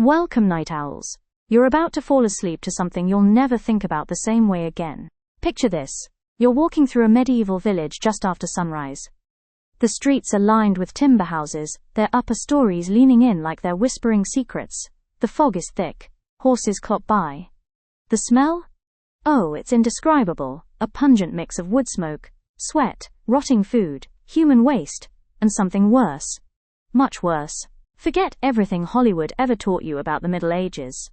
Welcome, night owls. You're about to fall asleep to something you'll never think about the same way again. Picture this. You're walking through a medieval village just after sunrise. The streets are lined with timber houses, their upper stories leaning in like they're whispering secrets. The fog is thick. Horses clop by. The smell? Oh, it's indescribable. A pungent mix of wood smoke, sweat, rotting food, human waste, and something worse. Much worse. Forget everything Hollywood ever taught you about the Middle Ages.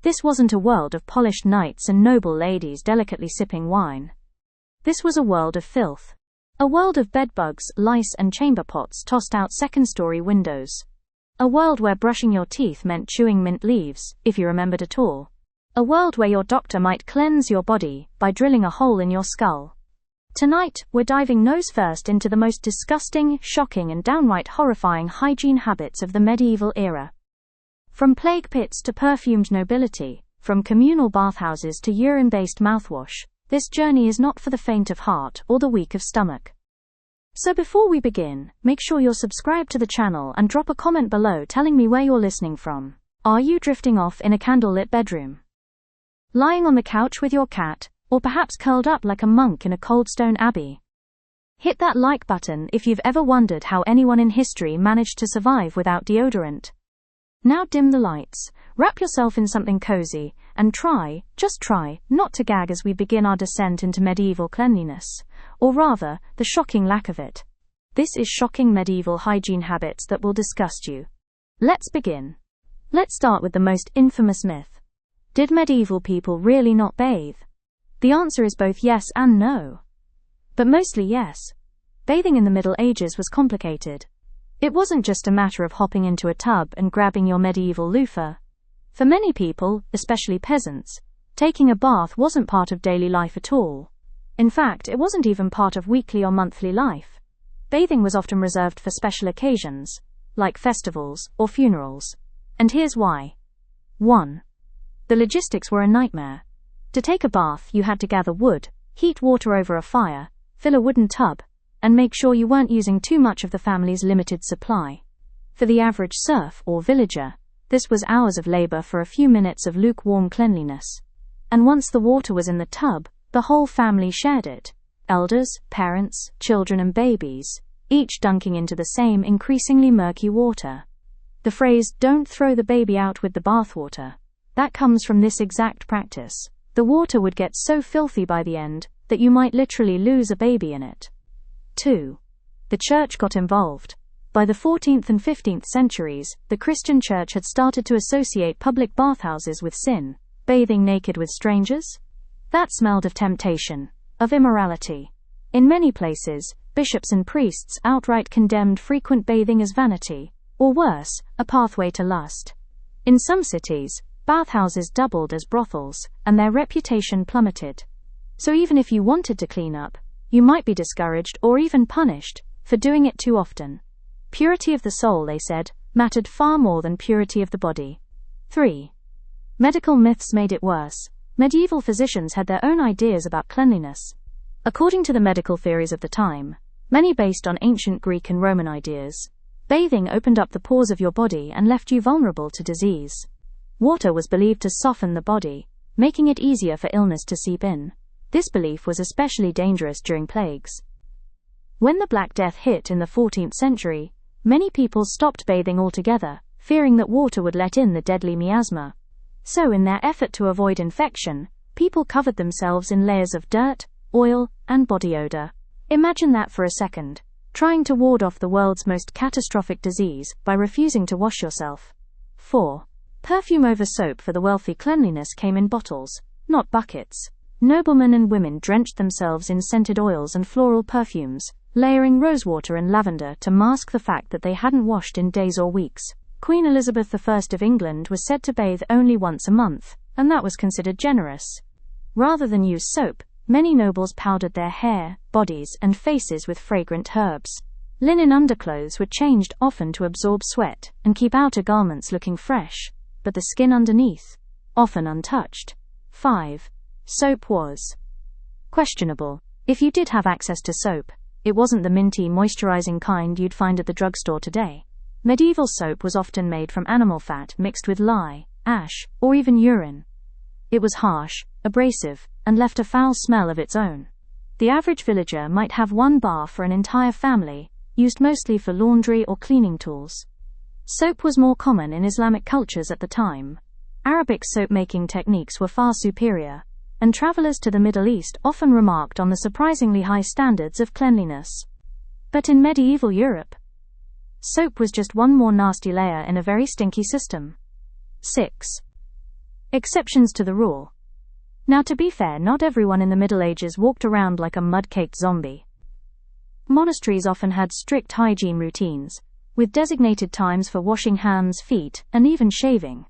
This wasn't a world of polished knights and noble ladies delicately sipping wine. This was a world of filth. A world of bedbugs, lice and chamber pots tossed out second-story windows. A world where brushing your teeth meant chewing mint leaves, if you remembered at all. A world where your doctor might cleanse your body by drilling a hole in your skull. Tonight, we're diving nose first into the most disgusting, shocking and downright horrifying hygiene habits of the medieval era. From plague pits to perfumed nobility, from communal bathhouses to urine-based mouthwash, this journey is not for the faint of heart or the weak of stomach. So before we begin, make sure you're subscribed to the channel and drop a comment below telling me where you're listening from. Are you drifting off in a candlelit bedroom? Lying on the couch with your cat, or perhaps curled up like a monk in a cold stone abbey? Hit that like button if you've ever wondered how anyone in history managed to survive without deodorant. Now dim the lights, wrap yourself in something cozy, and just try, not to gag as we begin our descent into medieval cleanliness, or rather, the shocking lack of it. This is shocking medieval hygiene habits that will disgust you. Let's begin. Let's start with the most infamous myth. Did medieval people really not bathe? The answer is both yes and no. But mostly yes. Bathing in the Middle Ages was complicated. It wasn't just a matter of hopping into a tub and grabbing your medieval loofah. For many people, especially peasants, taking a bath wasn't part of daily life at all. In fact, it wasn't even part of weekly or monthly life. Bathing was often reserved for special occasions, like festivals or funerals. And here's why. 1. The logistics were a nightmare. To take a bath, you had to gather wood, heat water over a fire, fill a wooden tub, and make sure you weren't using too much of the family's limited supply. For the average serf or villager, this was hours of labor for a few minutes of lukewarm cleanliness. And once the water was in the tub, the whole family shared it. Elders, parents, children and babies, each dunking into the same increasingly murky water. The phrase, "don't throw the baby out with the bathwater," that comes from this exact practice. The water would get so filthy by the end that you might literally lose a baby in it. 2. The church got involved. By the 14th and 15th centuries, the Christian church had started to associate public bathhouses with sin. Bathing naked with strangers? That smelled of temptation, of immorality. In many places, bishops and priests outright condemned frequent bathing as vanity, or worse, a pathway to lust. In some cities, bathhouses doubled as brothels, and their reputation plummeted. So even if you wanted to clean up, you might be discouraged or even punished for doing it too often. Purity of the soul, they said, mattered far more than purity of the body. 3. Medical myths made it worse. Medieval physicians had their own ideas about cleanliness. According to the medical theories of the time, many based on ancient Greek and Roman ideas, bathing opened up the pores of your body and left you vulnerable to disease. Water was believed to soften the body, making it easier for illness to seep in. This belief was especially dangerous during plagues. When the Black Death hit in the 14th century, many people stopped bathing altogether, fearing that water would let in the deadly miasma. So in their effort to avoid infection, people covered themselves in layers of dirt, oil, and body odor. Imagine that for a second, trying to ward off the world's most catastrophic disease by refusing to wash yourself. 4. Perfume over soap for the wealthy. Cleanliness came in bottles, not buckets. Noblemen and women drenched themselves in scented oils and floral perfumes, layering rosewater and lavender to mask the fact that they hadn't washed in days or weeks. Queen Elizabeth I of England was said to bathe only once a month, and that was considered generous. Rather than use soap, many nobles powdered their hair, bodies, and faces with fragrant herbs. Linen underclothes were changed often to absorb sweat and keep outer garments looking fresh, but the skin underneath, often untouched. 5. Soap was questionable. If you did have access to soap, it wasn't the minty, moisturizing kind you'd find at the drugstore today. Medieval soap was often made from animal fat mixed with lye, ash, or even urine. It was harsh, abrasive, and left a foul smell of its own. The average villager might have one bar for an entire family, used mostly for laundry or cleaning tools. Soap was more common in Islamic cultures at the time. Arabic soap-making techniques were far superior, and travelers to the Middle East often remarked on the surprisingly high standards of cleanliness. But in medieval Europe, soap was just one more nasty layer in a very stinky system. 6. Exceptions to the rule. Now, to be fair, not everyone in the Middle Ages walked around like a mud-caked zombie. Monasteries often had strict hygiene routines, with designated times for washing hands, feet, and even shaving.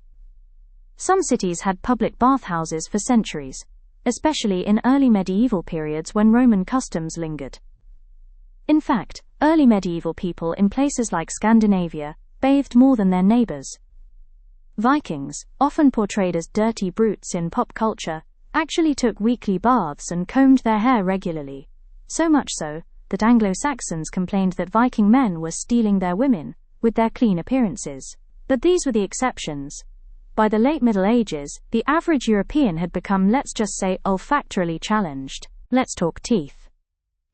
Some cities had public bathhouses for centuries, especially in early medieval periods when Roman customs lingered. In fact, early medieval people in places like Scandinavia bathed more than their neighbors. Vikings, often portrayed as dirty brutes in pop culture, actually took weekly baths and combed their hair regularly, so much so that Anglo-Saxons complained that Viking men were stealing their women with their clean appearances. But these were the exceptions. By the late Middle Ages, the average European had become, let's just say, olfactorily challenged. Let's talk teeth.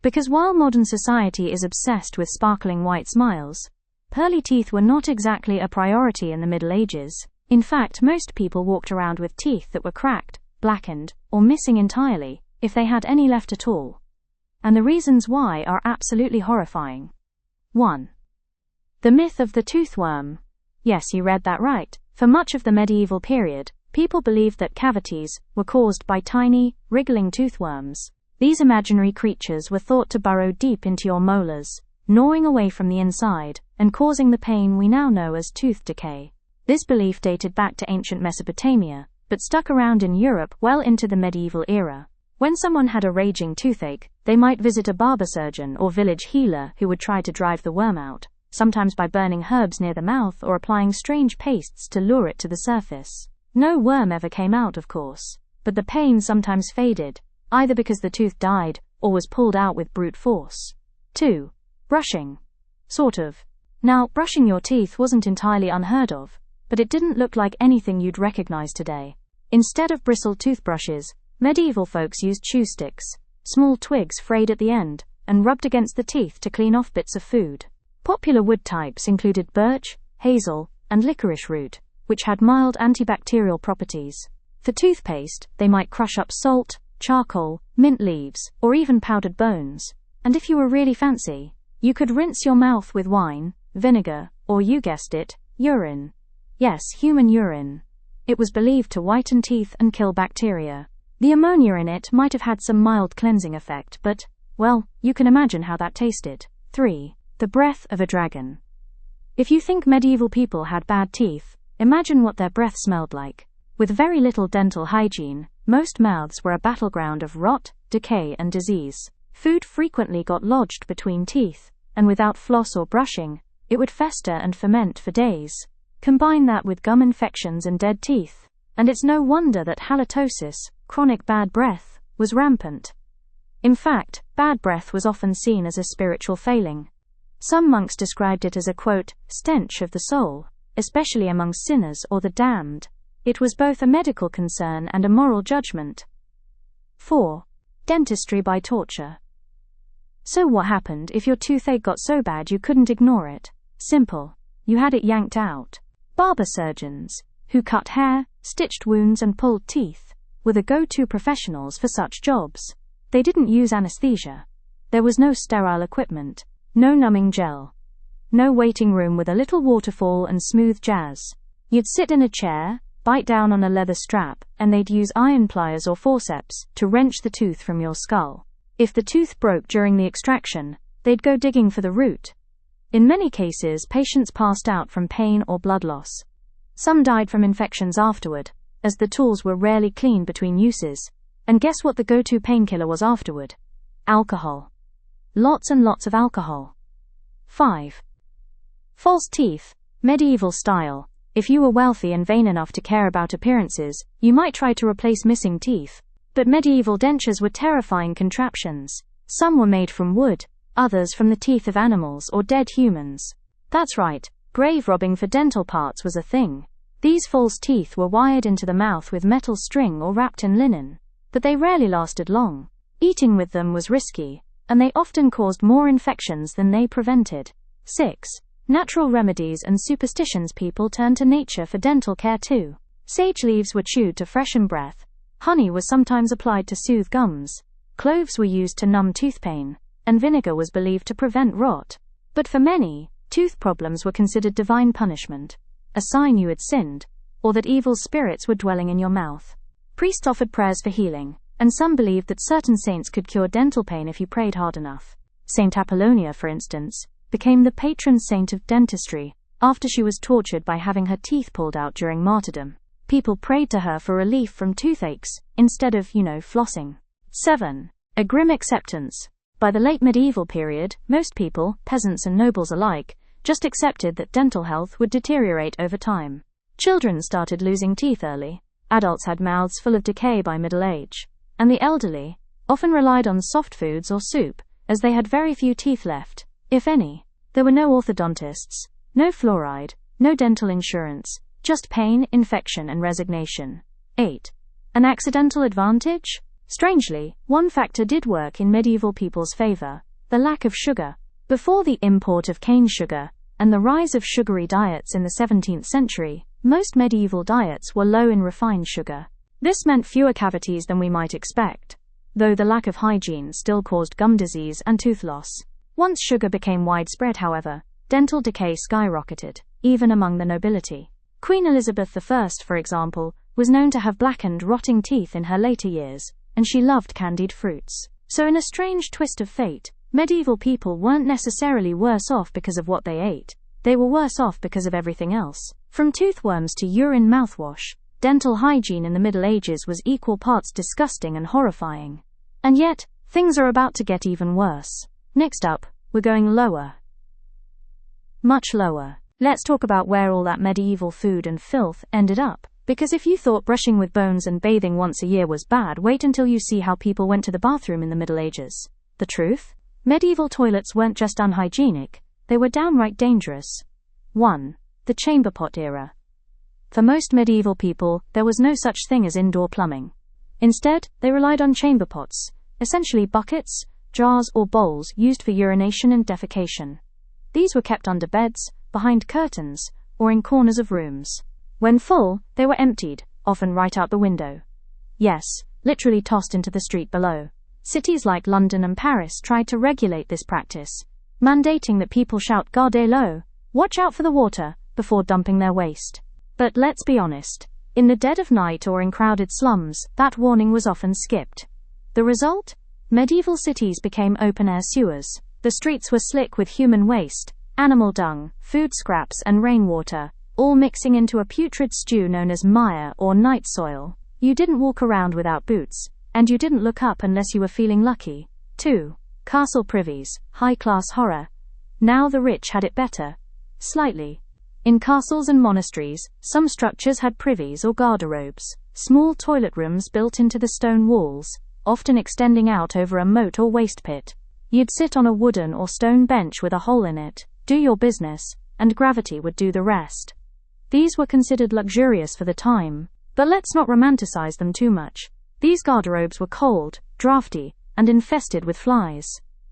Because while modern society is obsessed with sparkling white smiles, pearly teeth were not exactly a priority in the Middle Ages. In fact, most people walked around with teeth that were cracked, blackened, or missing entirely, if they had any left at all. And the reasons why are absolutely horrifying. 1. The myth of the toothworm. Yes, you read that right. For much of the medieval period, people believed that cavities were caused by tiny, wriggling toothworms. These imaginary creatures were thought to burrow deep into your molars, gnawing away from the inside, and causing the pain we now know as tooth decay. This belief dated back to ancient Mesopotamia, but stuck around in Europe well into the medieval era. When someone had a raging toothache, they might visit a barber surgeon or village healer who would try to drive the worm out, sometimes by burning herbs near the mouth or applying strange pastes to lure it to the surface. No worm ever came out, of course, but the pain sometimes faded, either because the tooth died or was pulled out with brute force. 2. Brushing. Sort of. Now, brushing your teeth wasn't entirely unheard of, but it didn't look like anything you'd recognize today. Instead of bristled toothbrushes, medieval folks used chew sticks, small twigs frayed at the end, and rubbed against the teeth to clean off bits of food. Popular wood types included birch, hazel, and licorice root, which had mild antibacterial properties. For toothpaste, they might crush up salt, charcoal, mint leaves, or even powdered bones. And if you were really fancy, you could rinse your mouth with wine, vinegar, or, you guessed it, urine. Yes, human urine. It was believed to whiten teeth and kill bacteria. The ammonia in it might have had some mild cleansing effect, but, well, you can imagine how that tasted. 3. The breath of a dragon. If you think medieval people had bad teeth, imagine what their breath smelled like. With very little dental hygiene, most mouths were a battleground of rot, decay, and disease. Food frequently got lodged between teeth, and without floss or brushing, it would fester and ferment for days. Combine that with gum infections and dead teeth, and it's no wonder that halitosis, chronic bad breath, was rampant. In fact, bad breath was often seen as a spiritual failing. Some monks described it as a, quote, stench of the soul, especially among sinners or the damned. It was both a medical concern and a moral judgment. 4. Dentistry by torture. So what happened if your toothache got so bad you couldn't ignore it? Simple. You had it yanked out. Barber surgeons, who cut hair, stitched wounds and pulled teeth, were the go-to professionals for such jobs. They didn't use anesthesia. There was no sterile equipment, no numbing gel, no waiting room with a little waterfall and smooth jazz. You'd sit in a chair, bite down on a leather strap, and they'd use iron pliers or forceps to wrench the tooth from your skull. If the tooth broke during the extraction, they'd go digging for the root. In many cases, patients passed out from pain or blood loss. Some died from infections afterward, as the tools were rarely cleaned between uses. And guess what the go-to painkiller was afterward? Alcohol. Lots and lots of alcohol. 5. False teeth, medieval style. If you were wealthy and vain enough to care about appearances, you might try to replace missing teeth. But medieval dentures were terrifying contraptions. Some were made from wood, others from the teeth of animals or dead humans. That's right, Grave robbing for dental parts was a thing. These false teeth were wired into the mouth with metal string or wrapped in linen, but they rarely lasted long. Eating with them was risky, and they often caused more infections than they prevented. 6. Natural remedies and superstitions. People turned to nature for dental care too. Sage leaves were chewed to freshen breath. Honey was sometimes applied to soothe gums. Cloves were used to numb tooth pain, and vinegar was believed to prevent rot. But for many, tooth problems were considered divine punishment, a sign you had sinned, or that evil spirits were dwelling in your mouth. Priests offered prayers for healing, and some believed that certain saints could cure dental pain if you prayed hard enough. Saint Apollonia, for instance, became the patron saint of dentistry after she was tortured by having her teeth pulled out during martyrdom. People prayed to her for relief from toothaches, instead of, flossing. 7. A grim acceptance. By the late medieval period, most people, peasants and nobles alike, just accepted that dental health would deteriorate over time. Children started losing teeth early, adults had mouths full of decay by middle age, and the elderly often relied on soft foods or soup, as they had very few teeth left, if any. There were no orthodontists, no fluoride, no dental insurance, just pain, infection, and resignation. 8. An accidental advantage? Strangely, one factor did work in medieval people's favor: the lack of sugar. Before the import of cane sugar and the rise of sugary diets in the 17th century, most medieval diets were low in refined sugar. This meant fewer cavities than we might expect, though the lack of hygiene still caused gum disease and tooth loss. Once sugar became widespread, however, dental decay skyrocketed, even among the nobility. Queen Elizabeth I, for example, was known to have blackened, rotting teeth in her later years, and she loved candied fruits. So in a strange twist of fate, medieval people weren't necessarily worse off because of what they ate. They were worse off because of everything else. From toothworms to urine mouthwash, dental hygiene in the Middle Ages was equal parts disgusting and horrifying. And yet, things are about to get even worse. Next up, we're going lower. Much lower. Let's talk about where all that medieval food and filth ended up. Because if you thought brushing with bones and bathing once a year was bad, wait until you see how people went to the bathroom in the Middle Ages. The truth? Medieval toilets weren't just unhygienic, they were downright dangerous. 1. The chamber pot era. For most medieval people, there was no such thing as indoor plumbing. Instead, they relied on chamber pots, essentially buckets, jars or bowls used for urination and defecation. These were kept under beds, behind curtains, or in corners of rooms. When full, they were emptied, often right out the window. Yes, literally tossed into the street below. Cities like London and Paris tried to regulate this practice, mandating that people shout "Gardez l'eau," watch out for the water, before dumping their waste. But let's be honest, in the dead of night or in crowded slums, that warning was often skipped. The result? Medieval cities became open-air sewers. The streets were slick with human waste, animal dung, food scraps and rainwater, all mixing into a putrid stew known as mire or night soil. You didn't walk around without boots, and you didn't look up unless you were feeling lucky. 2. Castle privies, high-class horror. Now the rich had it better. Slightly. In castles and monasteries, some structures had privies or garderobes, small toilet rooms built into the stone walls, often extending out over a moat or waste pit. You'd sit on a wooden or stone bench with a hole in it, do your business, and gravity would do the rest. These were considered luxurious for the time, but let's not romanticize them too much. These garderobes were cold, drafty, and infested with flies.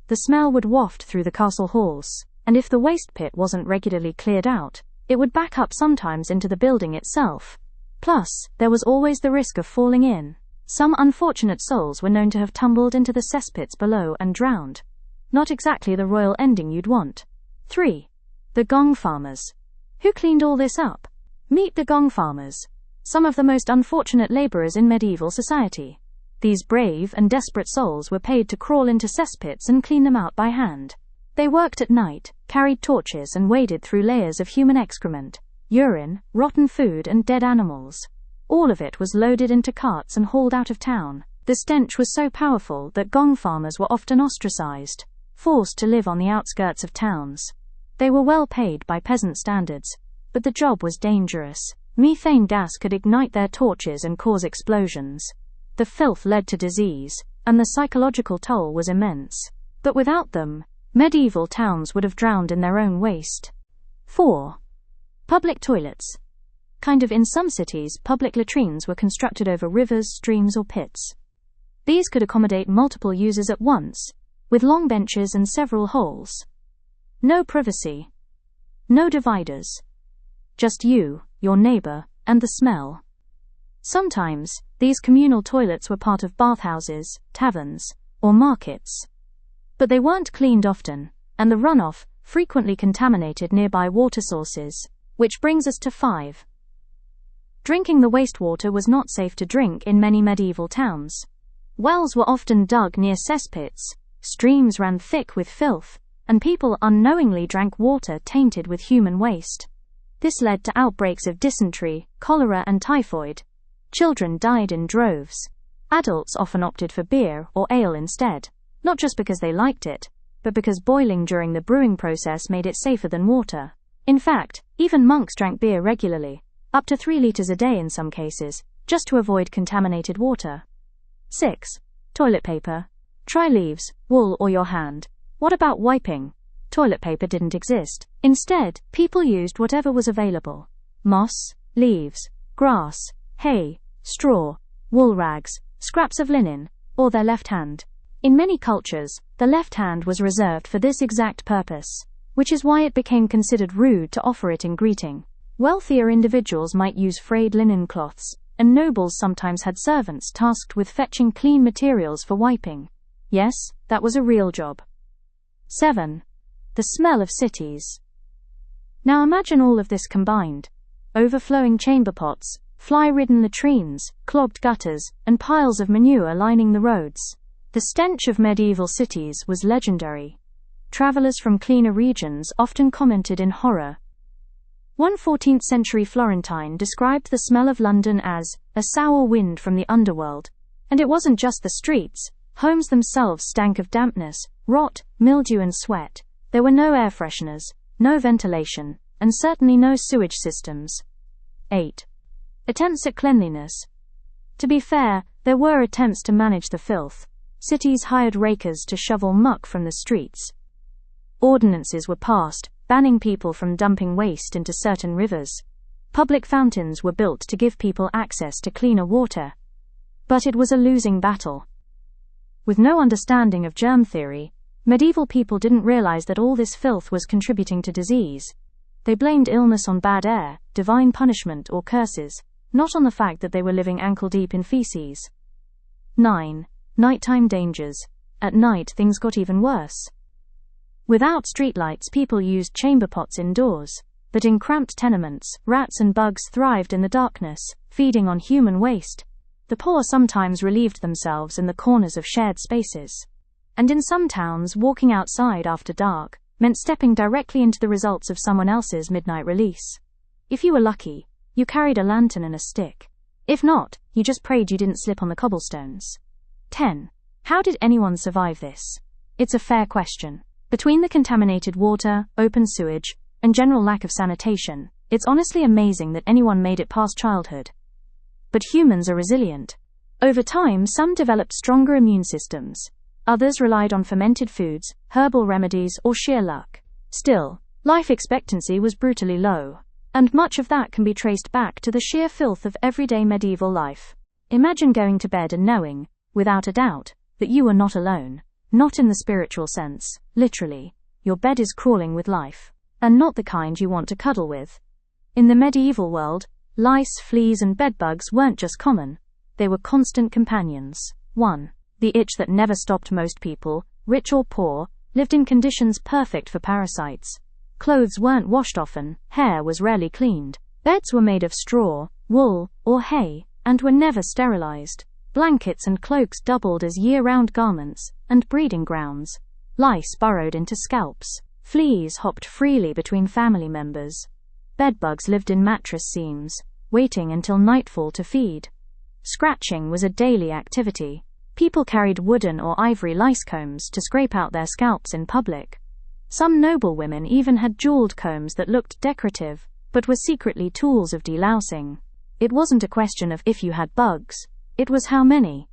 The smell would waft through the castle halls, and if the waste pit wasn't regularly cleared out, it would back up sometimes into the building itself. Plus, there was always the risk of falling in. Some unfortunate souls were known to have tumbled into the cesspits below and drowned. Not exactly the royal ending you'd want. 3. The gong farmers. Who cleaned all this up? Meet the gong farmers. Some of the most unfortunate laborers in medieval society. These brave and desperate souls were paid to crawl into cesspits and clean them out by hand. They worked at night, carried torches and waded through layers of human excrement, urine, rotten food and dead animals. All of it was loaded into carts and hauled out of town. The stench was so powerful that gong farmers were often ostracized, forced to live on the outskirts of towns. They were well paid by peasant standards, but the job was dangerous. Methane gas could ignite their torches and cause explosions. The filth led to disease, and the psychological toll was immense. But without them, medieval towns would have drowned in their own waste. 4. Public toilets. In some cities, public latrines were constructed over rivers, streams, or pits. These could accommodate multiple users at once, with long benches and several holes. No privacy. No dividers. Just you, your neighbor, and the smell. Sometimes, these communal toilets were part of bathhouses, taverns, or markets. But they weren't cleaned often, and the runoff frequently contaminated nearby water sources. Which brings us to 5. Drinking the wastewater was not safe to drink in many medieval towns. Wells were often dug near cesspits, streams ran thick with filth, and people unknowingly drank water tainted with human waste. This led to outbreaks of dysentery, cholera, and typhoid. Children died in droves. Adults often opted for beer or ale instead, not just because they liked it, but because boiling during the brewing process made it safer than water. In fact, even monks drank beer regularly, up to 3 liters a day in some cases, just to avoid contaminated water. 6. Toilet paper. Try leaves, wool, or your hand. What about wiping? Toilet paper didn't exist. Instead, people used whatever was available. Moss, leaves, grass, hay, straw, wool rags, scraps of linen, or their left hand. In many cultures, the left hand was reserved for this exact purpose, which is why it became considered rude to offer it in greeting. Wealthier individuals might use frayed linen cloths, and nobles sometimes had servants tasked with fetching clean materials for wiping. Yes, that was a real job. 7. The smell of cities. Now imagine all of this combined. Overflowing chamber pots, fly-ridden latrines, clogged gutters, and piles of manure lining the roads. The stench of medieval cities was legendary. Travelers from cleaner regions often commented in horror. One 14th-century Florentine described the smell of London as a sour wind from the underworld. And it wasn't just the streets. Homes themselves stank of dampness, rot, mildew, and sweat. There were no air fresheners, no ventilation, and certainly no sewage systems. 8. Attempts at cleanliness. To be fair, there were attempts to manage the filth. Cities hired rakers to shovel muck from the streets. Ordinances were passed, banning people from dumping waste into certain rivers. Public fountains were built to give people access to cleaner water. But it was a losing battle. With no understanding of germ theory, medieval people didn't realize that all this filth was contributing to disease. They blamed illness on bad air, divine punishment, or curses, not on the fact that they were living ankle-deep in feces. 9. Nighttime dangers. At night things got even worse. Without streetlights, people used chamber pots indoors, but in cramped tenements, rats and bugs thrived in the darkness, feeding on human waste. The poor sometimes relieved themselves in the corners of shared spaces. And in some towns, walking outside after dark meant stepping directly into the results of someone else's midnight release. If you were lucky, you carried a lantern and a stick. If not, you just prayed you didn't slip on the cobblestones. 10. How did anyone survive this? It's a fair question. Between the contaminated water, open sewage, and general lack of sanitation, it's honestly amazing that anyone made it past childhood. But humans are resilient. Over time, some developed stronger immune systems. Others relied on fermented foods, herbal remedies, or sheer luck. Still, life expectancy was brutally low, and much of that can be traced back to the sheer filth of everyday medieval life. Imagine going to bed and knowing, without a doubt, that you are not alone. Not in the spiritual sense, literally. Your bed is crawling with life, and not the kind you want to cuddle with. In the medieval world, lice, fleas, and bedbugs weren't just common. They were constant companions. 1. The itch that never stopped. Most people, rich or poor, lived in conditions perfect for parasites. Clothes weren't washed often, hair was rarely cleaned. Beds were made of straw, wool, or hay, and were never sterilized. Blankets and cloaks doubled as year-round garments and breeding grounds. Lice burrowed into scalps. Fleas hopped freely between family members. Bedbugs lived in mattress seams, waiting until nightfall to feed. Scratching was a daily activity. People carried wooden or ivory lice combs to scrape out their scalps in public. Some noble women even had jeweled combs that looked decorative, but were secretly tools of delousing. It wasn't a question of if you had bugs. It was how many.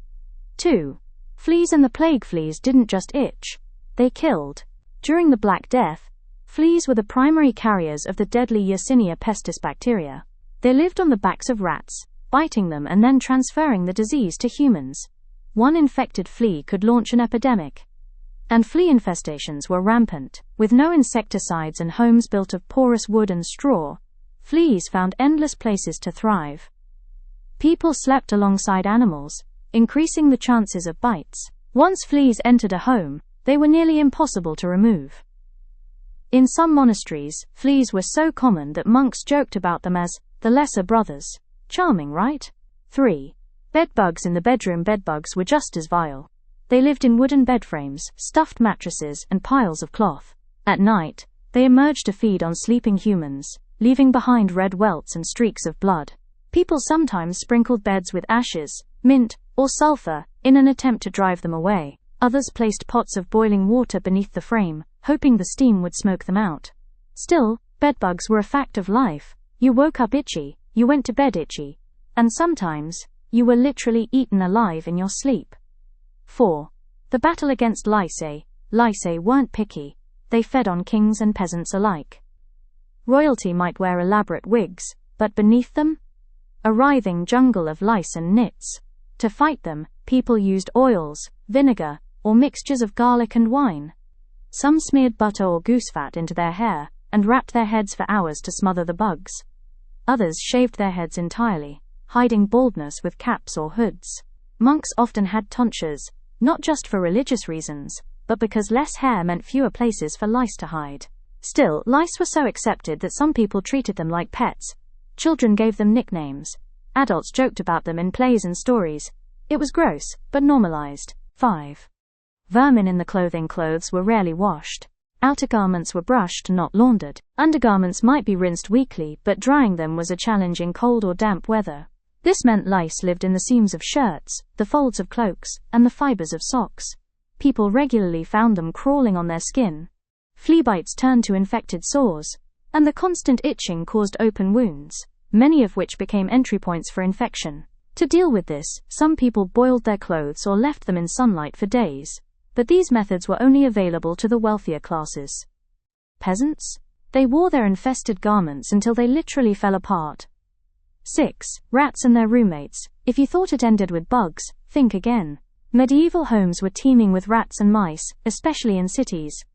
2. Fleas and the plague. Fleas didn't just itch. They killed. During the Black Death, Fleas were the primary carriers of the deadly Yersinia pestis bacteria. They lived on the backs of rats, biting them and then transferring the disease to humans. One infected flea could launch an epidemic. And flea infestations were rampant. With no insecticides and homes built of porous wood and straw, fleas found endless places to thrive. People slept alongside animals, increasing the chances of bites. Once fleas entered a home, they were nearly impossible to remove. In some monasteries, fleas were so common that monks joked about them as the lesser brothers. Charming, right? 3. Bedbugs in the bedroom. Bedbugs were just as vile. They lived in wooden bed frames, stuffed mattresses, and piles of cloth. At night, they emerged to feed on sleeping humans, leaving behind red welts and streaks of blood. People sometimes sprinkled beds with ashes, mint, or sulfur, in an attempt to drive them away. Others placed pots of boiling water beneath the frame, hoping the steam would smoke them out. Still, bedbugs were a fact of life. You woke up itchy, you went to bed itchy, and sometimes, you were literally eaten alive in your sleep. 4. The battle against lice. Lice weren't picky. They fed on kings and peasants alike. Royalty might wear elaborate wigs, but beneath them? A writhing jungle of lice and nits. To fight them, people used oils, vinegar, or mixtures of garlic and wine. Some smeared butter or goose fat into their hair, and wrapped their heads for hours to smother the bugs. Others shaved their heads entirely, hiding baldness with caps or hoods. Monks often had tonsures, not just for religious reasons, but because less hair meant fewer places for lice to hide. Still, lice were so accepted that some people treated them like pets. Children gave them nicknames. Adults joked about them in plays and stories. It was gross, but normalized. 5. Vermin in the clothing. Clothes were rarely washed. Outer garments were brushed, not laundered. Undergarments might be rinsed weekly, but drying them was a challenge in cold or damp weather. This meant lice lived in the seams of shirts, the folds of cloaks, and the fibers of socks. People regularly found them crawling on their skin. Flea bites turned to infected sores, and the constant itching caused open wounds, many of which became entry points for infection. To deal with this, some people boiled their clothes or left them in sunlight for days, but these methods were only available to the wealthier classes. Peasants? They wore their infested garments until they literally fell apart. 6. Rats and their roommates. If you thought it ended with bugs, think again. Medieval homes were teeming with rats and mice, especially in cities.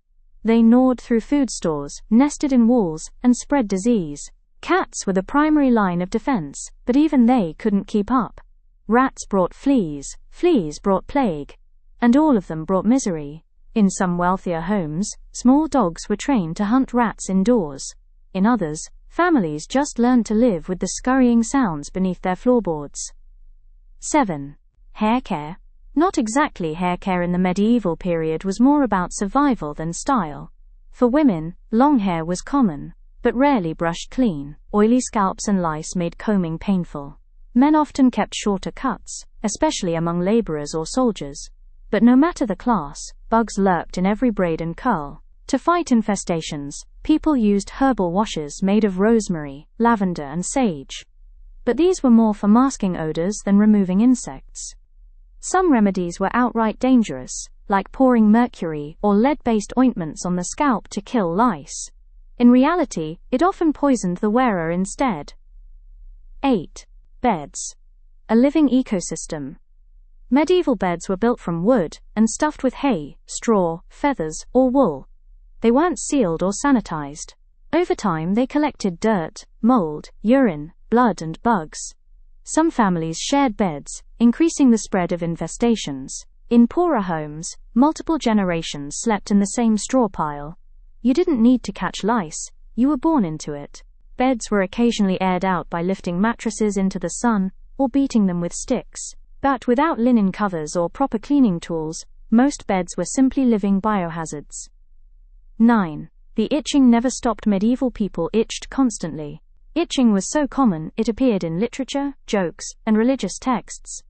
They gnawed through food stores, nested in walls, and spread disease. Cats were the primary line of defense, but even they couldn't keep up. Rats brought fleas, fleas brought plague, and all of them brought misery. In some wealthier homes, small dogs were trained to hunt rats indoors. In others, families just learned to live with the scurrying sounds beneath their floorboards. 7. Hair care. Not exactly hair care in the medieval period was more about survival than style. For women, long hair was common, but rarely brushed clean. Oily scalps and lice made combing painful. Men often kept shorter cuts, especially among laborers or soldiers. But no matter the class, bugs lurked in every braid and curl. To fight infestations, people used herbal washes made of rosemary, lavender, and sage. But these were more for masking odors than removing insects. Some remedies were outright dangerous, like pouring mercury or lead-based ointments on the scalp to kill lice. In reality, it often poisoned the wearer instead. 8. Beds. A living ecosystem. Medieval beds were built from wood and stuffed with hay, straw, feathers, or wool. They weren't sealed or sanitized. Over time, they collected dirt, mold, urine, blood, and bugs. Some families shared beds, increasing the spread of infestations. In poorer homes, multiple generations slept in the same straw pile. You didn't need to catch lice, you were born into it. Beds were occasionally aired out by lifting mattresses into the sun or beating them with sticks. But without linen covers or proper cleaning tools, most beds were simply living biohazards. 9. The itching never stopped. Medieval people itched constantly. Itching was so common it appeared in literature, jokes, and religious texts.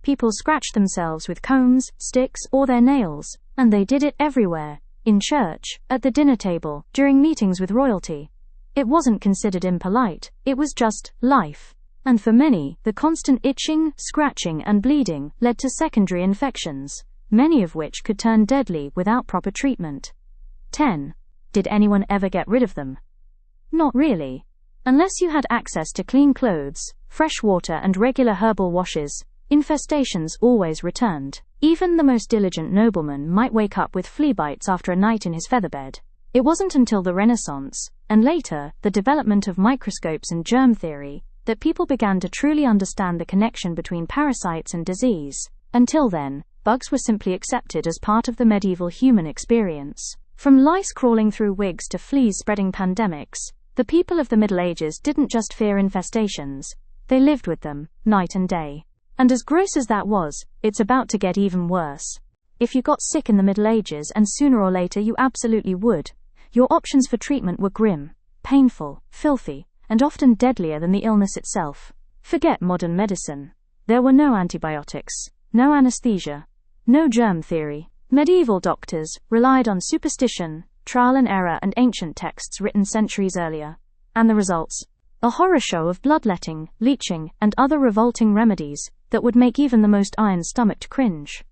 People scratched themselves with combs, sticks, or their nails, and they did it everywhere. In church, at the dinner table, during meetings with royalty. It wasn't considered impolite, it was just life. And for many, the constant itching, scratching, and bleeding led to secondary infections, many of which could turn deadly without proper treatment. 10. Did anyone ever get rid of them? Not really. Unless you had access to clean clothes, fresh water and regular herbal washes, infestations always returned. Even the most diligent nobleman might wake up with flea bites after a night in his featherbed. It wasn't until the Renaissance, and later, the development of microscopes and germ theory, that people began to truly understand the connection between parasites and disease. Until then, bugs were simply accepted as part of the medieval human experience. From lice crawling through wigs to fleas spreading pandemics, the people of the Middle Ages didn't just fear infestations, they lived with them, night and day. And as gross as that was, it's about to get even worse. If you got sick in the Middle Ages, and sooner or later you absolutely would, your options for treatment were grim, painful, filthy, and often deadlier than the illness itself. Forget modern medicine. There were no antibiotics, no anesthesia, no germ theory. Medieval doctors relied on superstition, trial and error, and ancient texts written centuries earlier. And the results? A horror show of bloodletting, leeching, and other revolting remedies that would make even the most iron-stomached cringe.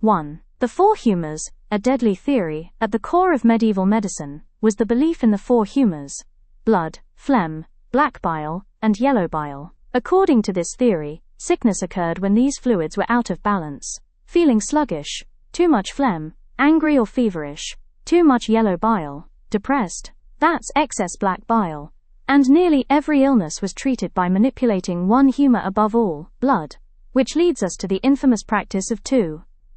1. The four humours, a deadly theory, at the core of medieval medicine, was the belief in the four humours: blood, phlegm, black bile, and yellow bile. According to this theory, sickness occurred when these fluids were out of balance. Feeling sluggish, too much phlegm, angry or feverish, too much yellow bile, depressed, that's excess black bile. And nearly every illness was treated by manipulating one humour above all, blood. Which leads us to the infamous practice of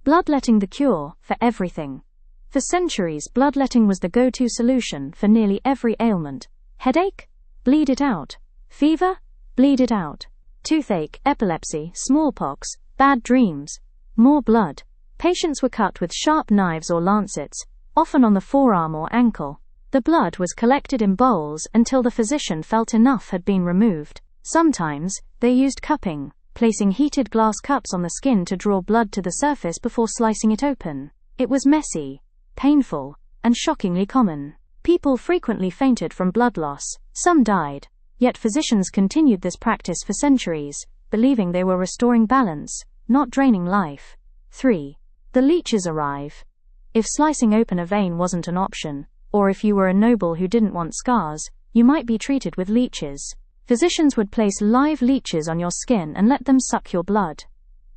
bloodletting, the cure for everything. For centuries, bloodletting was the go-to solution for nearly every ailment. Headache? Bleed it out. Fever? Bleed it out. Toothache, epilepsy, smallpox, bad dreams. More blood. Patients were cut with sharp knives or lancets, often on the forearm or ankle. The blood was collected in bowls until the physician felt enough had been removed. Sometimes, they used cupping, placing heated glass cups on the skin to draw blood to the surface before slicing it open. It was messy, painful, and shockingly common. People frequently fainted from blood loss, some died. Yet physicians continued this practice for centuries, believing they were restoring balance, not draining life. 3. The leeches arrive. If slicing open a vein wasn't an option, or if you were a noble who didn't want scars, you might be treated with leeches. Physicians would place live leeches on your skin and let them suck your blood.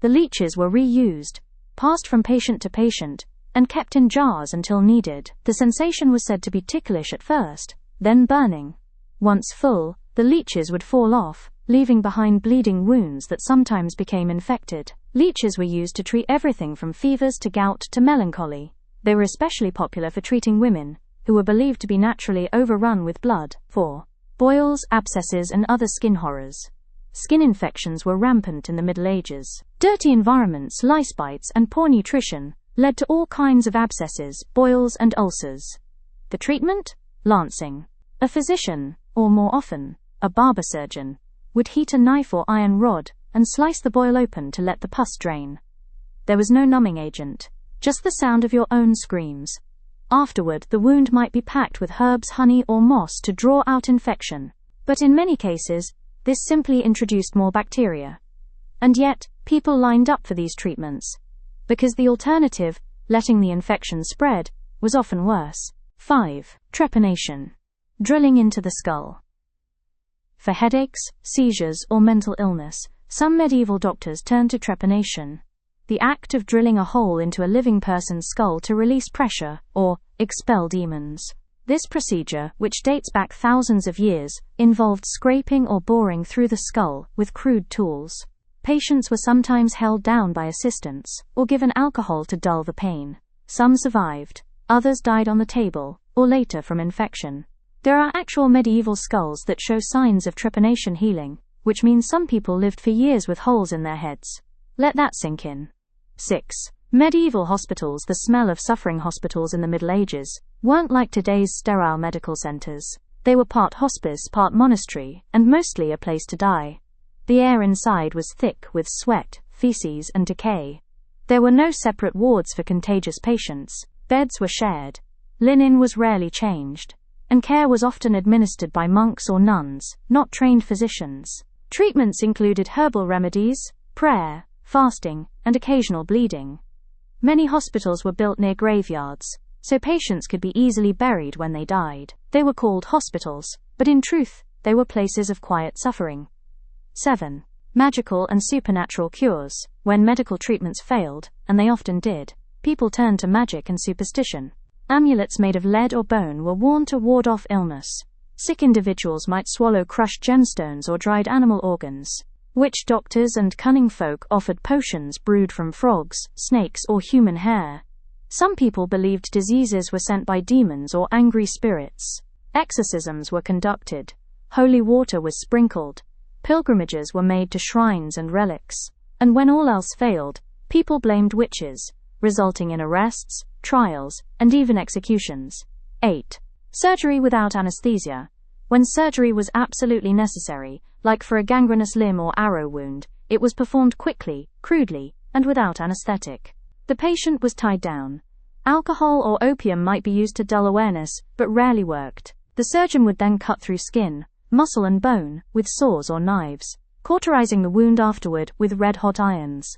The leeches were reused, passed from patient to patient, and kept in jars until needed. The sensation was said to be ticklish at first, then burning. Once full, the leeches would fall off, leaving behind bleeding wounds that sometimes became infected. Leeches were used to treat everything from fevers to gout to melancholy. They were especially popular for treating women, who were believed to be naturally overrun with blood. 4. Boils, abscesses, and other skin horrors. Skin infections were rampant in the Middle Ages. Dirty environments, lice bites, and poor nutrition led to all kinds of abscesses, boils, and ulcers. The treatment? Lancing. A physician, or more often, a barber surgeon, would heat a knife or iron rod and slice the boil open to let the pus drain. There was no numbing agent, just the sound of your own screams. Afterward, the wound might be packed with herbs, honey, or moss to draw out infection. But in many cases, this simply introduced more bacteria. And yet, people lined up for these treatments, because the alternative, letting the infection spread, was often worse. 5. Trepanation. Drilling into the skull. For headaches, seizures, or mental illness, some medieval doctors turned to trepanation, the act of drilling a hole into a living person's skull to release pressure, or expel demons. This procedure, which dates back thousands of years, involved scraping or boring through the skull with crude tools. Patients were sometimes held down by assistants, or given alcohol to dull the pain. Some survived, others died on the table, or later from infection. There are actual medieval skulls that show signs of trepanation healing, which means some people lived for years with holes in their heads. Let that sink in. 6. Medieval hospitals. The smell of suffering hospitals in the Middle Ages weren't like today's sterile medical centers. They were part hospice, part monastery, and mostly a place to die. The air inside was thick with sweat, feces, and decay. There were no separate wards for contagious patients. Beds were shared. Linen was rarely changed. And care was often administered by monks or nuns, not trained physicians. Treatments included herbal remedies, prayer, fasting, and occasional bleeding. Many hospitals were built near graveyards, so patients could be easily buried when they died. They were called hospitals, but in truth, they were places of quiet suffering. 7. Magical and supernatural cures. When medical treatments failed, and they often did, people turned to magic and superstition. Amulets made of lead or bone were worn to ward off illness. Sick individuals might swallow crushed gemstones or dried animal organs. Witch doctors and cunning folk offered potions brewed from frogs, snakes, or human hair. Some people believed diseases were sent by demons or angry spirits. Exorcisms were conducted. Holy water was sprinkled. Pilgrimages were made to shrines and relics. And when all else failed, people blamed witches, resulting in arrests, trials, and even executions. 8. Surgery without anesthesia. When surgery was absolutely necessary, like for a gangrenous limb or arrow wound, it was performed quickly, crudely, and without anesthetic. The patient was tied down. Alcohol or opium might be used to dull awareness, but rarely worked. The surgeon would then cut through skin, muscle and bone, with saws or knives, cauterizing the wound afterward with red-hot irons.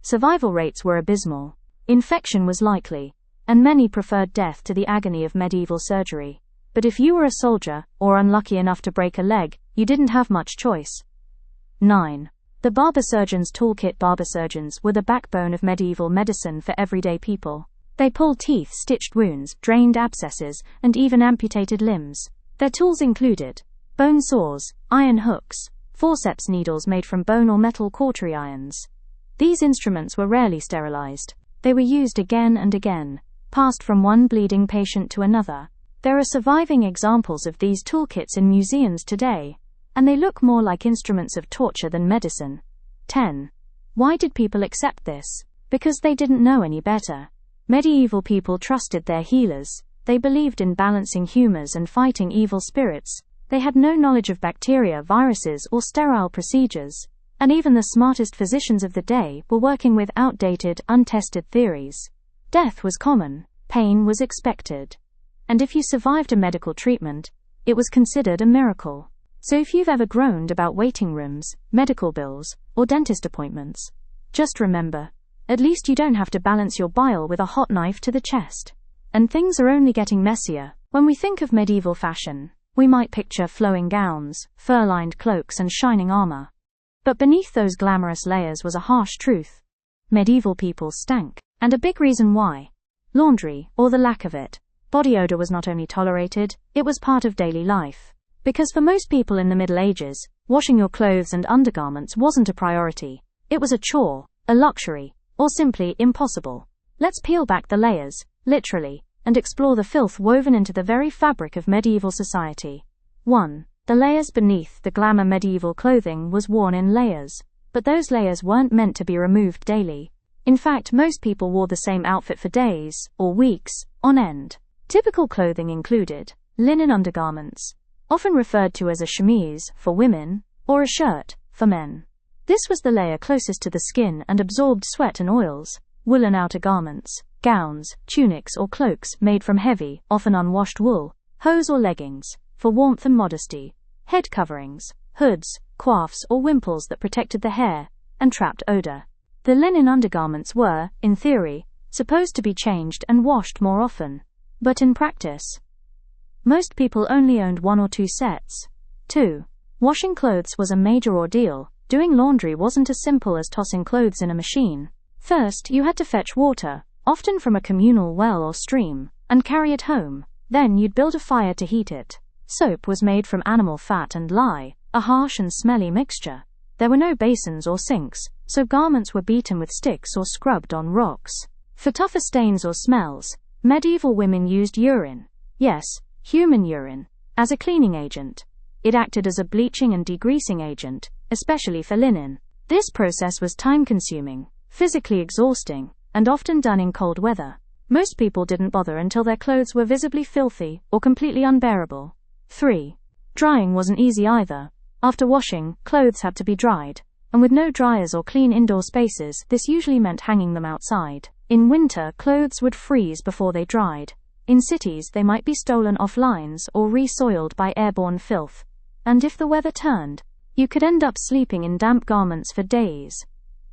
Survival rates were abysmal. Infection was likely, and many preferred death to the agony of medieval surgery. But if you were a soldier, or unlucky enough to break a leg, you didn't have much choice. 9. The barber surgeon's toolkit. Barber surgeons were the backbone of medieval medicine for everyday people. They pulled teeth, stitched wounds, drained abscesses, and even amputated limbs. Their tools included bone saws, iron hooks, forceps needles made from bone or metal cautery irons. These instruments were rarely sterilized. They were used again and again, passed from one bleeding patient to another. There are surviving examples of these toolkits in museums today, and they look more like instruments of torture than medicine. 10. Why did people accept this? Because they didn't know any better. Medieval people trusted their healers. They believed in balancing humors and fighting evil spirits. They had no knowledge of bacteria, viruses, or sterile procedures. And even the smartest physicians of the day were working with outdated, untested theories. Death was common. Pain was expected. And if you survived a medical treatment, it was considered a miracle. So if you've ever groaned about waiting rooms, medical bills, or dentist appointments, just remember, at least you don't have to balance your bile with a hot knife to the chest. And things are only getting messier. When we think of medieval fashion, we might picture flowing gowns, fur-lined cloaks, and shining armor. But beneath those glamorous layers was a harsh truth. Medieval people stank. And a big reason why. Laundry, or the lack of it. Body odor was not only tolerated, it was part of daily life. Because for most people in the Middle Ages, washing your clothes and undergarments wasn't a priority. It was a chore, a luxury, or simply impossible. Let's peel back the layers, literally, and explore the filth woven into the very fabric of medieval society. 1. The layers beneath the glamour. Medieval clothing was worn in layers, but those layers weren't meant to be removed daily. In fact, most people wore the same outfit for days, or weeks, on end. Typical clothing included linen undergarments, often referred to as a chemise for women, or a shirt for men. This was the layer closest to the skin and absorbed sweat and oils. Woolen outer garments, gowns, tunics, or cloaks made from heavy, often unwashed wool, hose or leggings, for warmth and modesty. Head coverings, hoods, coifs, or wimples that protected the hair and trapped odor. The linen undergarments were, in theory, supposed to be changed and washed more often. But in practice, most people only owned 1 or 2 sets. 2. Washing clothes was a major ordeal. Doing laundry wasn't as simple as tossing clothes in a machine. First, you had to fetch water, often from a communal well or stream, and carry it home. Then you'd build a fire to heat it. Soap was made from animal fat and lye, a harsh and smelly mixture. There were no basins or sinks, so garments were beaten with sticks or scrubbed on rocks. For tougher stains or smells, medieval women used urine, yes, human urine, as a cleaning agent. It acted as a bleaching and degreasing agent, especially for linen. This process was time-consuming, physically exhausting, and often done in cold weather. Most people didn't bother until their clothes were visibly filthy or completely unbearable. 3. Drying wasn't easy either. After washing, clothes had to be dried, and with no dryers or clean indoor spaces, this usually meant hanging them outside. In winter, clothes would freeze before they dried. In cities, they might be stolen off lines or re-soiled by airborne filth. And if the weather turned, you could end up sleeping in damp garments for days.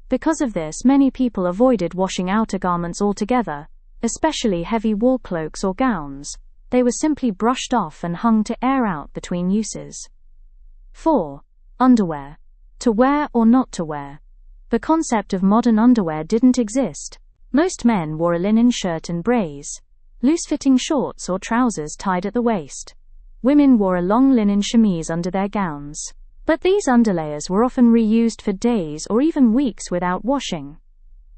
Because of this, many people avoided washing outer garments altogether, especially heavy wool cloaks or gowns. They were simply brushed off and hung to air out between uses. 4. Underwear. To wear or not to wear. The concept of modern underwear didn't exist. Most men wore a linen shirt and braize, loose-fitting shorts or trousers tied at the waist. Women wore a long linen chemise under their gowns. But these underlayers were often reused for days or even weeks without washing.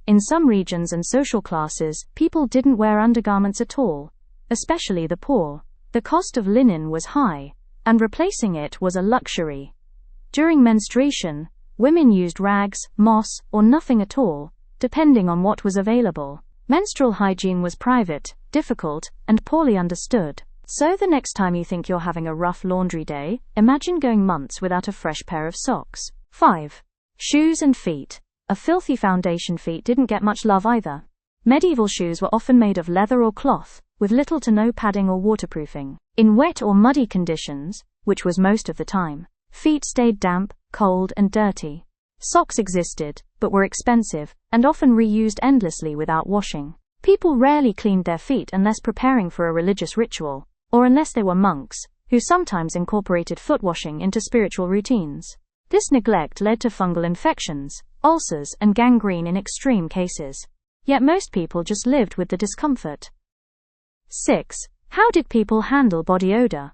In some regions and social classes, people didn't wear undergarments at all, especially the poor. The cost of linen was high, and replacing it was a luxury. During menstruation, women used rags, moss, or nothing at all, depending on what was available. Menstrual hygiene was private, difficult, and poorly understood. So the next time you think you're having a rough laundry day, imagine going months without a fresh pair of socks. 5. Shoes and feet. A filthy foundation. Feet didn't get much love either. Medieval shoes were often made of leather or cloth, with little to no padding or waterproofing. In wet or muddy conditions, which was most of the time, feet stayed damp, cold, and dirty. Socks existed, but were expensive, and often reused endlessly without washing. People rarely cleaned their feet unless preparing for a religious ritual, or unless they were monks, who sometimes incorporated foot washing into spiritual routines. This neglect led to fungal infections, ulcers, and gangrene in extreme cases. Yet most people just lived with the discomfort. 6. How did people handle body odor?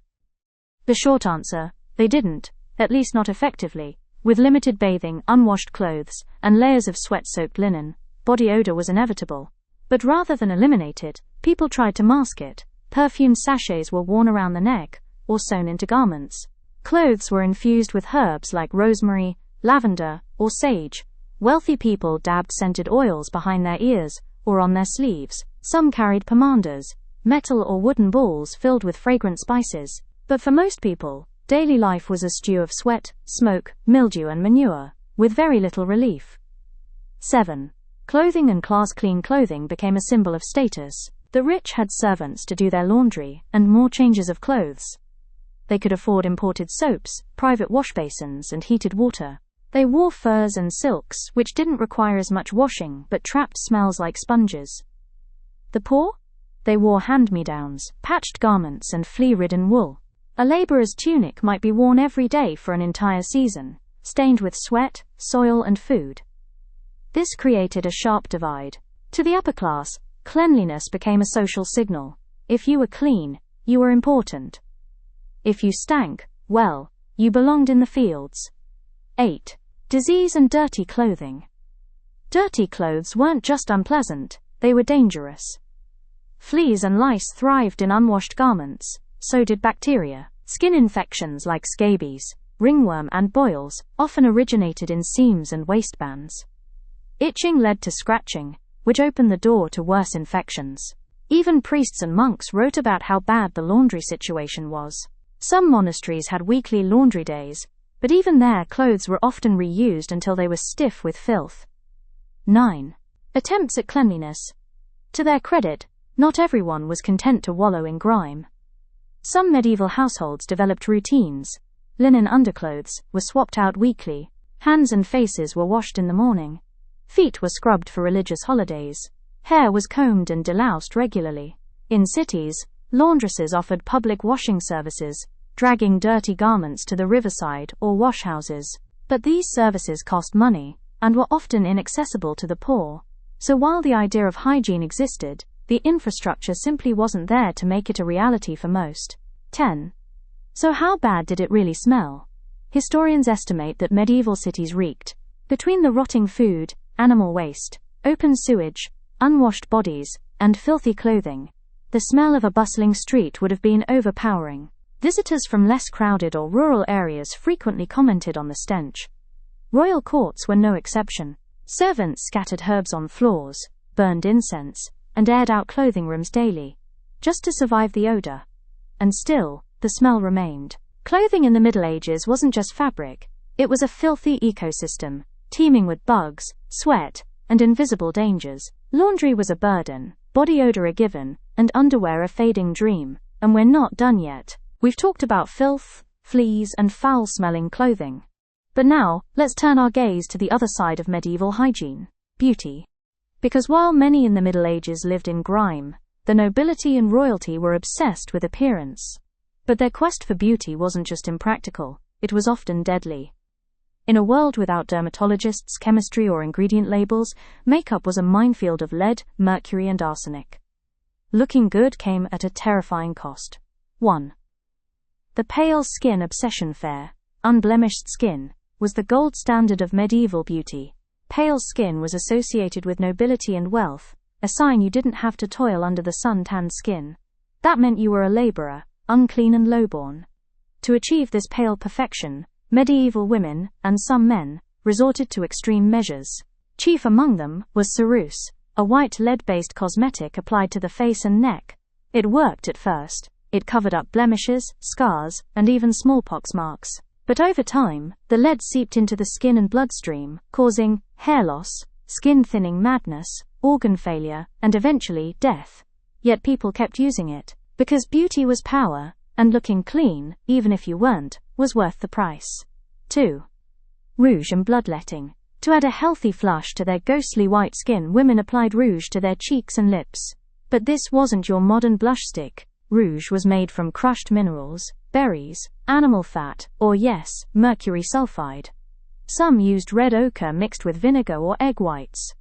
The short answer: they didn't, at least not effectively. With limited bathing, unwashed clothes, and layers of sweat-soaked linen, body odor was inevitable. But rather than eliminate it, people tried to mask it. Perfume sachets were worn around the neck, or sewn into garments. Clothes were infused with herbs like rosemary, lavender, or sage. Wealthy people dabbed scented oils behind their ears, or on their sleeves. Some carried pomanders, metal or wooden balls filled with fragrant spices. But for most people, daily life was a stew of sweat, smoke, mildew, and manure, with very little relief. 7. Clothing and class. Clean clothing became a symbol of status. The rich had servants to do their laundry, and more changes of clothes. They could afford imported soaps, private wash basins, and heated water. They wore furs and silks, which didn't require as much washing but trapped smells like sponges. The poor? They wore hand-me-downs, patched garments, and flea-ridden wool. A laborer's tunic might be worn every day for an entire season, stained with sweat, soil, and food. This created a sharp divide. To the upper class, cleanliness became a social signal. If you were clean, you were important. If you stank, well, you belonged in the fields. 8. Disease and dirty clothing. Dirty clothes weren't just unpleasant, they were dangerous. Fleas and lice thrived in unwashed garments, so did bacteria. Skin infections like scabies, ringworm, and boils often originated in seams and waistbands. Itching led to scratching, which opened the door to worse infections. Even priests and monks wrote about how bad the laundry situation was. Some monasteries had weekly laundry days, but even there clothes were often reused until they were stiff with filth. 9. Attempts at cleanliness. To their credit, not everyone was content to wallow in grime. Some medieval households developed routines. Linen underclothes were swapped out weekly, hands and faces were washed in the morning. Feet were scrubbed for religious holidays. Hair was combed and deloused regularly. In cities, laundresses offered public washing services, dragging dirty garments to the riverside or washhouses. But these services cost money, and were often inaccessible to the poor. So while the idea of hygiene existed, the infrastructure simply wasn't there to make it a reality for most. 10. So how bad did it really smell? Historians estimate that medieval cities reeked. Between the rotting food, animal waste, open sewage, unwashed bodies, and filthy clothing, the smell of a bustling street would have been overpowering. Visitors from less crowded or rural areas frequently commented on the stench. Royal courts were no exception. Servants scattered herbs on floors, burned incense, and aired out clothing rooms daily, just to survive the odor. And still, the smell remained. Clothing in the Middle Ages wasn't just fabric, it was a filthy ecosystem, teeming with bugs, sweat, and invisible dangers. Laundry was a burden, body odor a given, and underwear a fading dream. And we're not done yet. We've talked about filth, fleas, and foul-smelling clothing. But now, let's turn our gaze to the other side of medieval hygiene: beauty. Because while many in the Middle Ages lived in grime, the nobility and royalty were obsessed with appearance. But their quest for beauty wasn't just impractical, it was often deadly. In a world without dermatologists, chemistry, or ingredient labels, makeup was a minefield of lead, mercury, and arsenic. Looking good came at a terrifying cost. 1. The pale skin obsession fair. Unblemished skin was the gold standard of medieval beauty. Pale skin was associated with nobility and wealth, a sign you didn't have to toil under the sun-tanned skin. That meant you were a laborer, unclean and lowborn. To achieve this pale perfection, medieval women, and some men, resorted to extreme measures. Chief among them was ceruse, a white lead-based cosmetic applied to the face and neck. It worked at first. It covered up blemishes, scars, and even smallpox marks. But over time, the lead seeped into the skin and bloodstream, causing hair loss, skin-thinning madness, organ failure, and eventually death. Yet people kept using it, because beauty was power, and looking clean, even if you weren't, was worth the price. 2. Rouge and bloodletting. To add a healthy flush to their ghostly white skin, women applied rouge to their cheeks and lips. But this wasn't your modern blush stick. Rouge was made from crushed minerals, berries, animal fat, or yes, mercury sulfide. Some used red ochre mixed with vinegar or egg whites.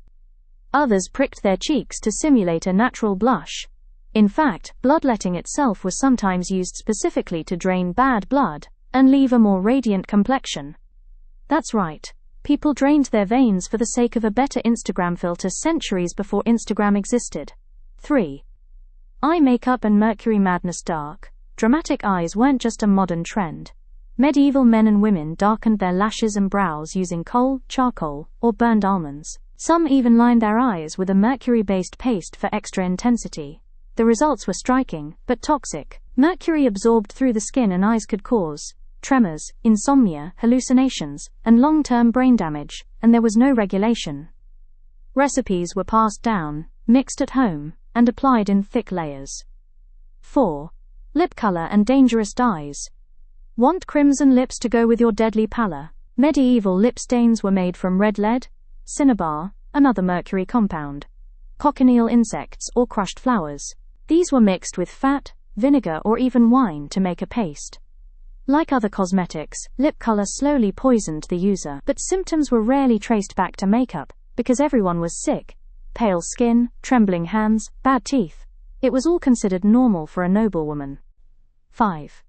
Others pricked their cheeks to simulate a natural blush. In fact, bloodletting itself was sometimes used specifically to drain bad blood and leave a more radiant complexion. That's right, people drained their veins for the sake of a better Instagram filter centuries before Instagram existed. 3. Eye makeup and mercury madness. Dark, dramatic eyes weren't just a modern trend. Medieval men and women darkened their lashes and brows using coal, charcoal, or burned almonds. Some even lined their eyes with a mercury-based paste for extra intensity. The results were striking, but toxic. Mercury absorbed through the skin and eyes could cause tremors, insomnia, hallucinations, and long-term brain damage, and there was no regulation. Recipes were passed down, mixed at home, and applied in thick layers. 4. Lip color and dangerous dyes. Want crimson lips to go with your deadly pallor? Medieval lip stains were made from red lead, cinnabar, another mercury compound, cochineal insects, or crushed flowers. These were mixed with fat, vinegar, or even wine to make a paste. Like other cosmetics, lip color slowly poisoned the user, but symptoms were rarely traced back to makeup, because everyone was sick. Pale skin, trembling hands, bad teeth. It was all considered normal for a noblewoman. 5.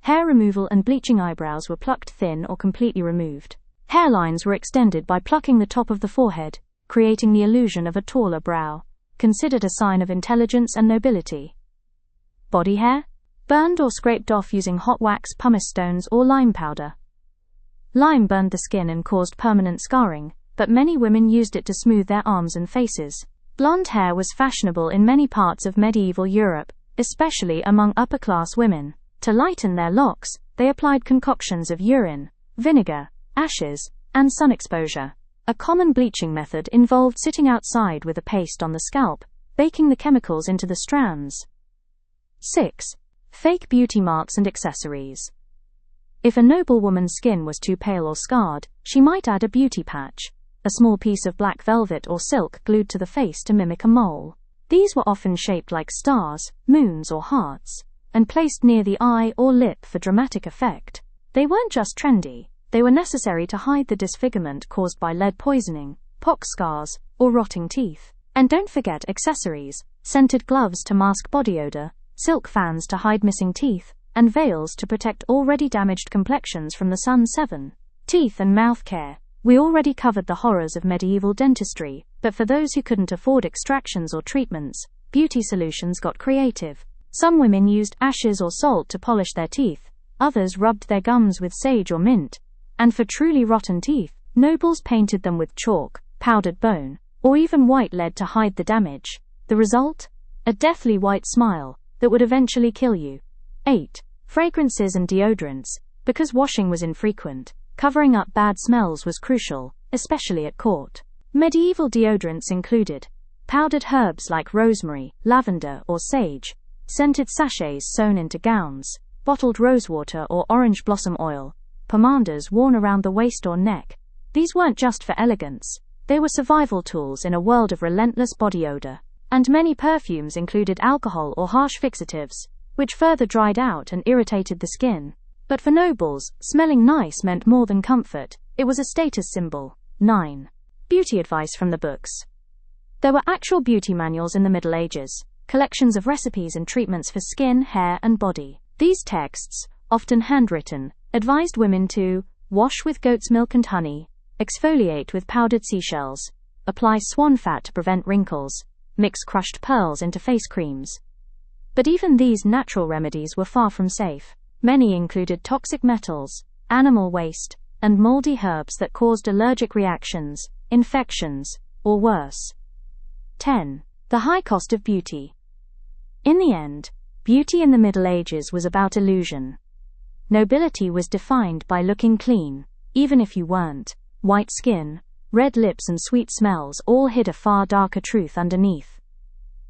Hair removal and bleaching. Eyebrows were plucked thin or completely removed. Hairlines were extended by plucking the top of the forehead, creating the illusion of a taller brow, considered a sign of intelligence and nobility. Body hair? Burned or scraped off using hot wax, pumice stones, or lime powder. Lime burned the skin and caused permanent scarring, but many women used it to smooth their arms and faces. Blonde hair was fashionable in many parts of medieval Europe, especially among upper-class women. To lighten their locks, they applied concoctions of urine, vinegar, ashes, and sun exposure. A common bleaching method involved sitting outside with a paste on the scalp, baking the chemicals into the strands. 6. Fake beauty marks and accessories. If a noblewoman's skin was too pale or scarred, she might add a beauty patch, a small piece of black velvet or silk glued to the face to mimic a mole. These were often shaped like stars, moons, or hearts, and placed near the eye or lip for dramatic effect. They weren't just trendy, they were necessary to hide the disfigurement caused by lead poisoning, pox scars, or rotting teeth. And don't forget accessories: scented gloves to mask body odor, silk fans to hide missing teeth, and veils to protect already damaged complexions from the sun. 7. Teeth and mouth care. We already covered the horrors of medieval dentistry, but for those who couldn't afford extractions or treatments, beauty solutions got creative. Some women used ashes or salt to polish their teeth, others rubbed their gums with sage or mint, and for truly rotten teeth, nobles painted them with chalk, powdered bone, or even white lead to hide the damage. The result? A deathly white smile that would eventually kill you. 8. Fragrances and deodorants. Because washing was infrequent, covering up bad smells was crucial, especially at court. Medieval deodorants included powdered herbs like rosemary, lavender, or sage, scented sachets sewn into gowns, bottled rosewater or orange blossom oil, pomanders worn around the waist or neck. These weren't just for elegance, They were survival tools in a world of relentless body odor. And many perfumes included alcohol or harsh fixatives, which further dried out and irritated the skin. But for nobles, smelling nice meant more than comfort. It was a status symbol. 9. Beauty advice from the books. There were actual beauty manuals in the Middle Ages, collections of recipes and treatments for skin, hair, and body. These texts, often handwritten, advised women to wash with goat's milk and honey, exfoliate with powdered seashells, apply swan fat to prevent wrinkles, mix crushed pearls into face creams. But even these natural remedies were far from safe. Many included toxic metals, animal waste, and moldy herbs that caused allergic reactions, infections, or worse. 10. The high cost of beauty. In the end, beauty in the Middle Ages was about illusion. Nobility was defined by looking clean, even if you weren't. White skin, red lips, and sweet smells all hid a far darker truth underneath.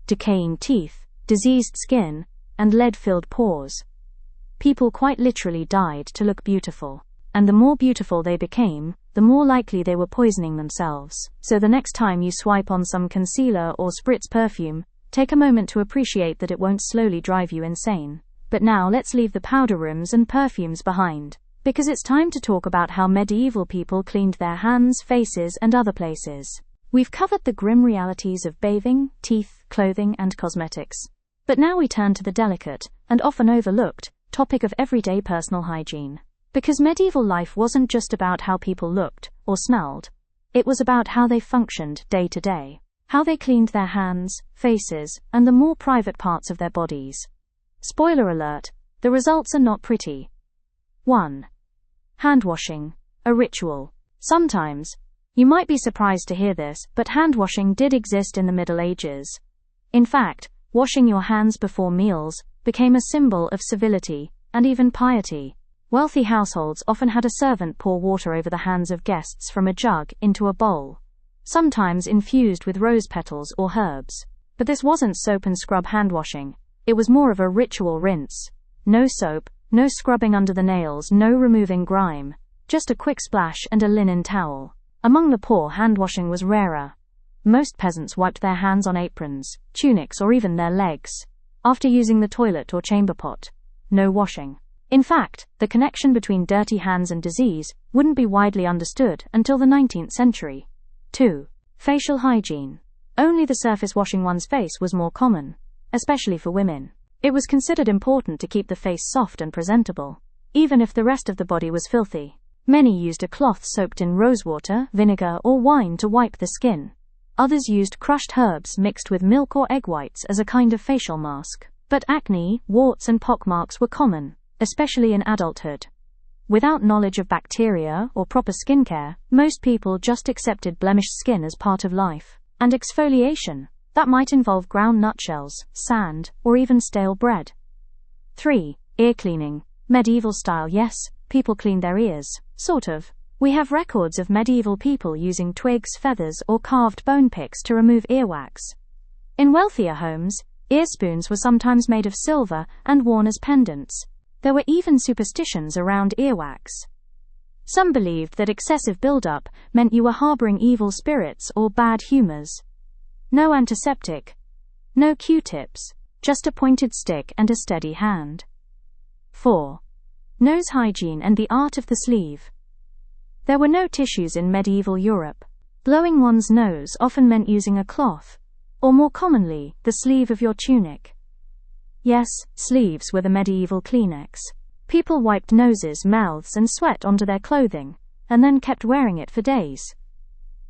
Decaying teeth, diseased skin, and lead-filled pores. People quite literally died to look beautiful. And the more beautiful they became, the more likely they were poisoning themselves. So the next time you swipe on some concealer or spritz perfume, take a moment to appreciate that it won't slowly drive you insane. But now let's leave the powder rooms and perfumes behind, because it's time to talk about how medieval people cleaned their hands, faces, and other places. We've covered the grim realities of bathing, teeth, clothing, and cosmetics. But now we turn to the delicate, and often overlooked, topic of everyday personal hygiene. Because medieval life wasn't just about how people looked or smelled. It was about how they functioned day to day, how they cleaned their hands, faces, and the more private parts of their bodies. Spoiler alert, the results are not pretty. 1. Hand washing, a ritual. Sometimes, you might be surprised to hear this, but hand washing did exist in the Middle Ages. In fact, washing your hands before meals became a symbol of civility and even piety. Wealthy households often had a servant pour water over the hands of guests from a jug into a bowl, sometimes infused with rose petals or herbs. But this wasn't soap and scrub hand washing. It was more of a ritual rinse. No soap, no scrubbing under the nails, no removing grime, just a quick splash and a linen towel. Among the poor, hand washing was rarer. Most peasants wiped their hands on aprons, tunics, or even their legs, after using the toilet or chamber pot. No washing. In fact, the connection between dirty hands and disease wouldn't be widely understood until the 19th century. 2. Facial hygiene. Only the surface washing one's face was more common, especially for women. It was considered important to keep the face soft and presentable, even if the rest of the body was filthy. Many used a cloth soaked in rosewater, vinegar, or wine to wipe the skin. Others used crushed herbs mixed with milk or egg whites as a kind of facial mask. But acne, warts, and pockmarks were common, especially in adulthood. Without knowledge of bacteria or proper skincare, most people just accepted blemished skin as part of life. And exfoliation, that might involve ground nutshells, sand, or even stale bread. 3. Ear cleaning. Medieval style. Yes, people cleaned their ears, sort of. We have records of medieval people using twigs, feathers, or carved bone picks to remove earwax. In wealthier homes, ear spoons were sometimes made of silver and worn as pendants. There were even superstitions around earwax. Some believed that excessive buildup meant you were harboring evil spirits or bad humors. No antiseptic, no Q-tips, just a pointed stick and a steady hand. 4. Nose hygiene and the art of the sleeve. There were no tissues in medieval Europe. Blowing one's nose often meant using a cloth, or more commonly, the sleeve of your tunic. Yes, sleeves were the medieval Kleenex. People wiped noses, mouths, and sweat onto their clothing, and then kept wearing it for days.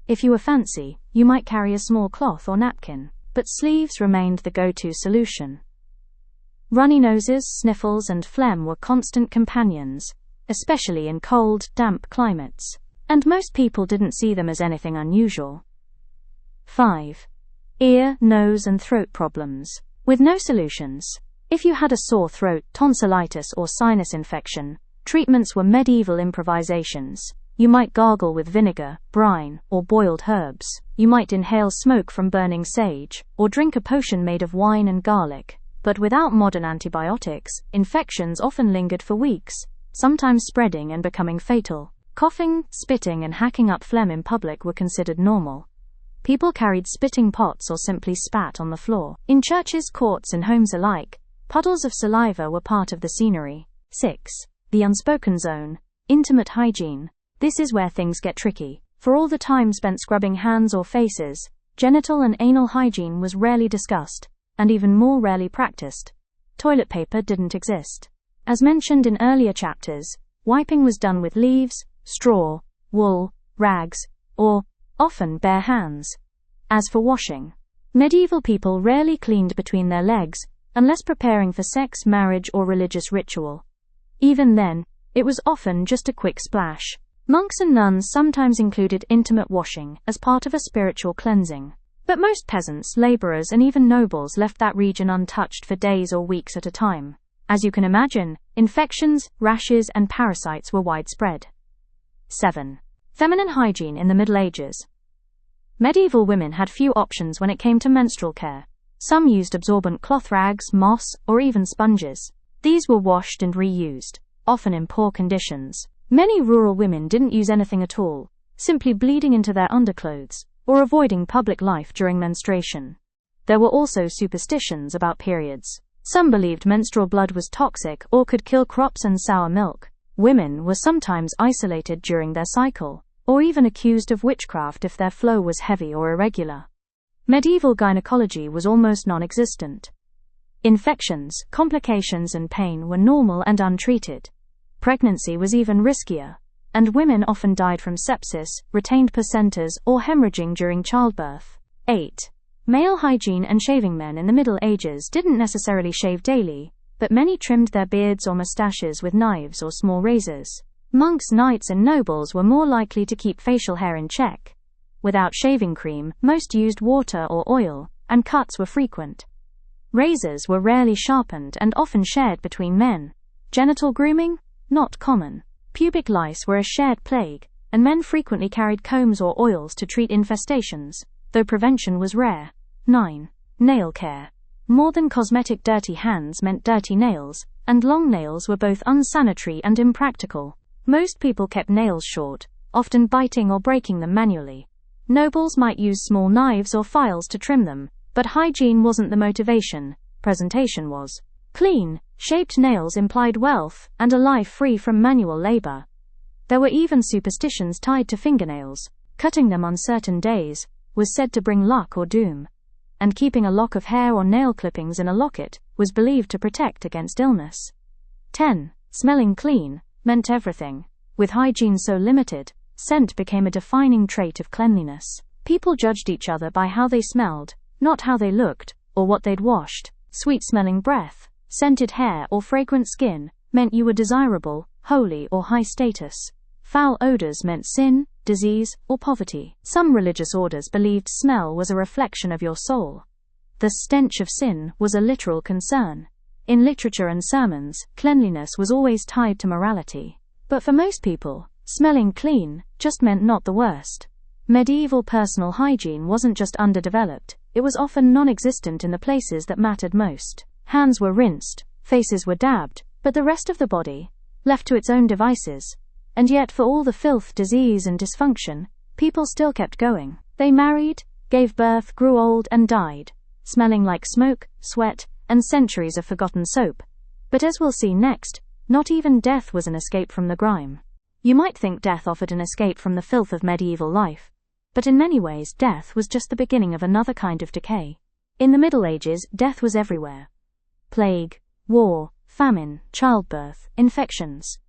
If you were fancy, you might carry a small cloth or napkin, but sleeves remained the go-to solution. Runny noses, sniffles, and phlegm were constant companions, especially in cold, damp climates, and most people didn't see them as anything unusual. 5. Ear, nose, and throat problems. With no solutions. If you had a sore throat, tonsillitis, or sinus infection, treatments were medieval improvisations. You might gargle with vinegar, brine, or boiled herbs. You might inhale smoke from burning sage, or drink a potion made of wine and garlic. But without modern antibiotics, infections often lingered for weeks, sometimes spreading and becoming fatal. Coughing, spitting, and hacking up phlegm in public were considered normal. People carried spitting pots or simply spat on the floor. In churches, courts, and homes alike, puddles of saliva were part of the scenery. 6. The unspoken zone. Intimate hygiene. This is where things get tricky. For all the time spent scrubbing hands or faces, genital and anal hygiene was rarely discussed, and even more rarely practiced. Toilet paper didn't exist. As mentioned in earlier chapters, wiping was done with leaves, straw, wool, rags, or, often, bare hands. As for washing, medieval people rarely cleaned between their legs, unless preparing for sex, marriage, or religious ritual. Even then, it was often just a quick splash. Monks and nuns sometimes included intimate washing as part of a spiritual cleansing. But most peasants, laborers, and even nobles left that region untouched for days or weeks at a time. As you can imagine, infections, rashes, and parasites were widespread. 7. Feminine hygiene in the Middle Ages. Medieval women had few options when it came to menstrual care. Some used absorbent cloth rags, moss, or even sponges. These were washed and reused, often in poor conditions. Many rural women didn't use anything at all, simply bleeding into their underclothes, or avoiding public life during menstruation. There were also superstitions about periods. Some believed menstrual blood was toxic or could kill crops and sour milk. Women were sometimes isolated during their cycle, or even accused of witchcraft if their flow was heavy or irregular. Medieval gynecology was almost non-existent. Infections, complications, and pain were normal and untreated. Pregnancy was even riskier, and women often died from sepsis, retained placentas, or hemorrhaging during childbirth. 8. Male hygiene and shaving. Men in the Middle Ages didn't necessarily shave daily, but many trimmed their beards or mustaches with knives or small razors. Monks, knights, and nobles were more likely to keep facial hair in check. Without shaving cream, most used water or oil, and cuts were frequent. Razors were rarely sharpened and often shared between men. Genital grooming? Not common. Pubic lice were a shared plague, and men frequently carried combs or oils to treat infestations, though prevention was rare. 9. Nail care. More than cosmetic, dirty hands meant dirty nails, and long nails were both unsanitary and impractical. Most people kept nails short, often biting or breaking them manually. Nobles might use small knives or files to trim them, but hygiene wasn't the motivation, presentation was. Clean, shaped nails implied wealth and a life free from manual labor. There were even superstitions tied to fingernails. Cutting them on certain days was said to bring luck or doom, and keeping a lock of hair or nail clippings in a locket was believed to protect against illness. 10. Smelling clean meant everything. With hygiene so limited, scent became a defining trait of cleanliness. People judged each other by how they smelled, not how they looked, or what they'd washed. Sweet-smelling breath, scented hair, or fragrant skin meant you were desirable, holy, or high status. Foul odors meant sin, disease, or poverty. Some religious orders believed smell was a reflection of your soul. The stench of sin was a literal concern. In literature and sermons, cleanliness was always tied to morality. But for most people, smelling clean just meant not the worst. Medieval personal hygiene wasn't just underdeveloped, it was often non-existent in the places that mattered most. Hands were rinsed, faces were dabbed, but the rest of the body, left to its own devices. And yet for all the filth, disease, and dysfunction, people still kept going. They married, gave birth, grew old, and died, smelling like smoke, sweat, and centuries of forgotten soap. But as we'll see next, not even death was an escape from the grime. You might think death offered an escape from the filth of medieval life, but in many ways death was just the beginning of another kind of decay. In the Middle Ages, death was everywhere. Plague, war, famine, childbirth, infections.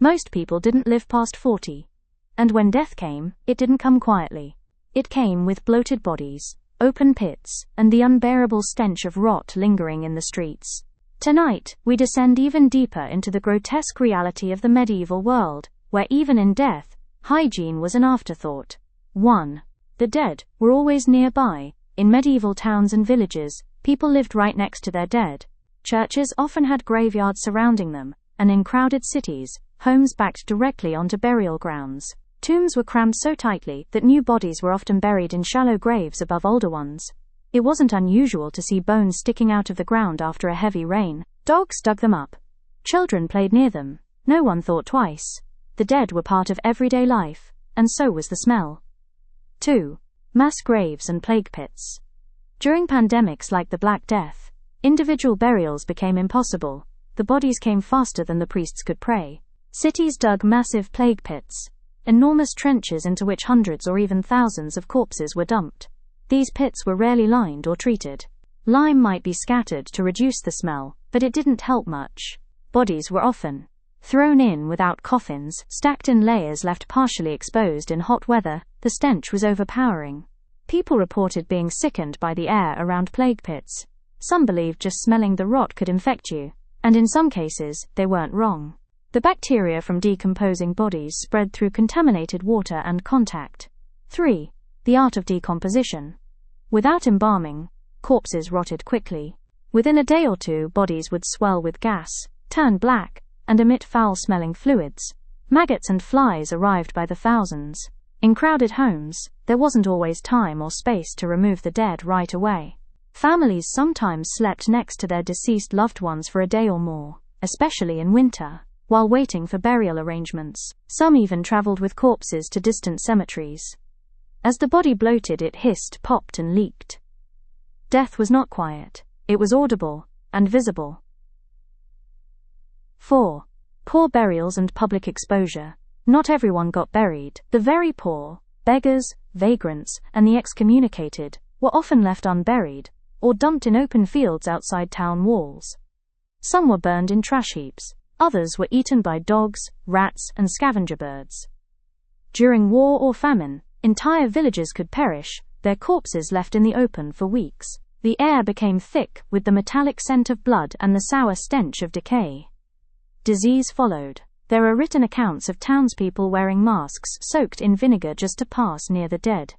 Most people didn't live past 40. And when death came, it didn't come quietly. It came with bloated bodies, open pits, and the unbearable stench of rot lingering in the streets. Tonight, we descend even deeper into the grotesque reality of the medieval world, where even in death, hygiene was an afterthought. 1. The dead were always nearby. In medieval towns and villages, people lived right next to their dead. Churches often had graveyards surrounding them, and in crowded cities, homes backed directly onto burial grounds. Tombs were crammed so tightly that new bodies were often buried in shallow graves above older ones. It wasn't unusual to see bones sticking out of the ground after a heavy rain. Dogs dug them up. Children played near them. No one thought twice. The dead were part of everyday life, and so was the smell. 2. Mass graves and plague pits. During pandemics like the Black Death, individual burials became impossible. The bodies came faster than the priests could pray. Cities dug massive plague pits, enormous trenches into which hundreds or even thousands of corpses were dumped. These pits were rarely lined or treated. Lime might be scattered to reduce the smell, but it didn't help much. Bodies were often thrown in without coffins, stacked in layers left partially exposed in hot weather. The stench was overpowering. People reported being sickened by the air around plague pits. Some believed just smelling the rot could infect you, and in some cases, they weren't wrong. The bacteria from decomposing bodies spread through contaminated water and contact. 3. The art of decomposition. Without embalming, corpses rotted quickly. Within a day or two, bodies would swell with gas, turn black, and emit foul-smelling fluids. Maggots and flies arrived by the thousands. In crowded homes, there wasn't always time or space to remove the dead right away. Families sometimes slept next to their deceased loved ones for a day or more, especially in winter, while waiting for burial arrangements. Some even traveled with corpses to distant cemeteries. As the body bloated, it hissed, popped, and leaked. Death was not quiet. It was audible and visible. 4. Poor burials and public exposure. Not everyone got buried. The very poor, beggars, vagrants, and the excommunicated were often left unburied or dumped in open fields outside town walls. Some were burned in trash heaps. Others were eaten by dogs, rats, and scavenger birds. During war or famine, entire villages could perish, their corpses left in the open for weeks. The air became thick with the metallic scent of blood and the sour stench of decay. Disease followed. There are written accounts of townspeople wearing masks soaked in vinegar just to pass near the dead.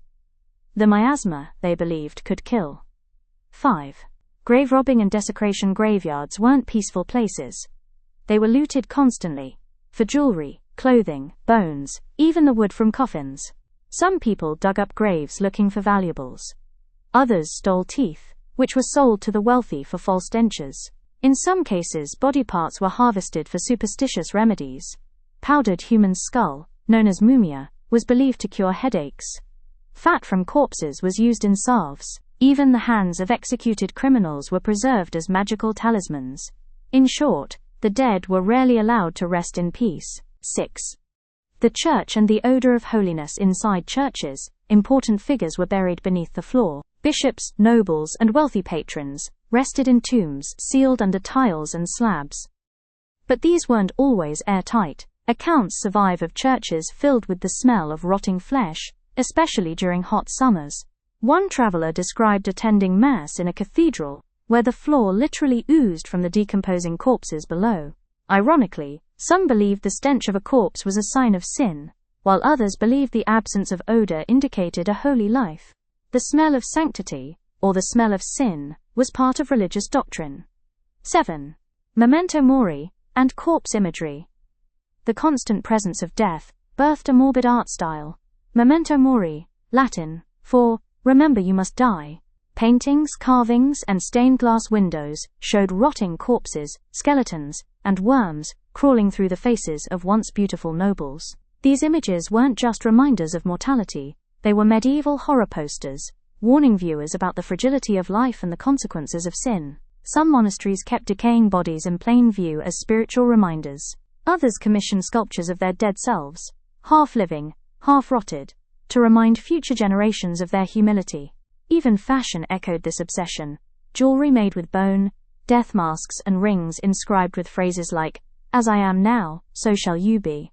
The miasma, they believed, could kill. 5. Grave robbing and desecration. Graveyards weren't peaceful places. They were looted constantly, for jewelry, clothing, bones, even the wood from coffins. Some people dug up graves looking for valuables. Others stole teeth, which were sold to the wealthy for false dentures. In some cases, body parts were harvested for superstitious remedies. Powdered human skull, known as mumia, was believed to cure headaches. Fat from corpses was used in salves. Even the hands of executed criminals were preserved as magical talismans. In short, the dead were rarely allowed to rest in peace. 6. The church and the odor of holiness. Inside churches, important figures were buried beneath the floor. Bishops, nobles, and wealthy patrons rested in tombs sealed under tiles and slabs. But these weren't always airtight. Accounts survive of churches filled with the smell of rotting flesh, especially during hot summers. One traveler described attending Mass in a cathedral, where the floor literally oozed from the decomposing corpses below. Ironically, some believed the stench of a corpse was a sign of sin, while others believed the absence of odor indicated a holy life. The smell of sanctity, or the smell of sin, was part of religious doctrine. 7. Memento mori and corpse imagery. The constant presence of death birthed a morbid art style. Memento mori, Latin, for remember you must die. Paintings, carvings, and stained glass windows showed rotting corpses, skeletons, and worms crawling through the faces of once beautiful nobles. These images weren't just reminders of mortality, they were medieval horror posters, warning viewers about the fragility of life and the consequences of sin. Some monasteries kept decaying bodies in plain view as spiritual reminders. Others commissioned sculptures of their dead selves, half living, half rotted, to remind future generations of their humility. Even fashion echoed this obsession. Jewelry made with bone, death masks and rings inscribed with phrases like, "As I am now, so shall you be."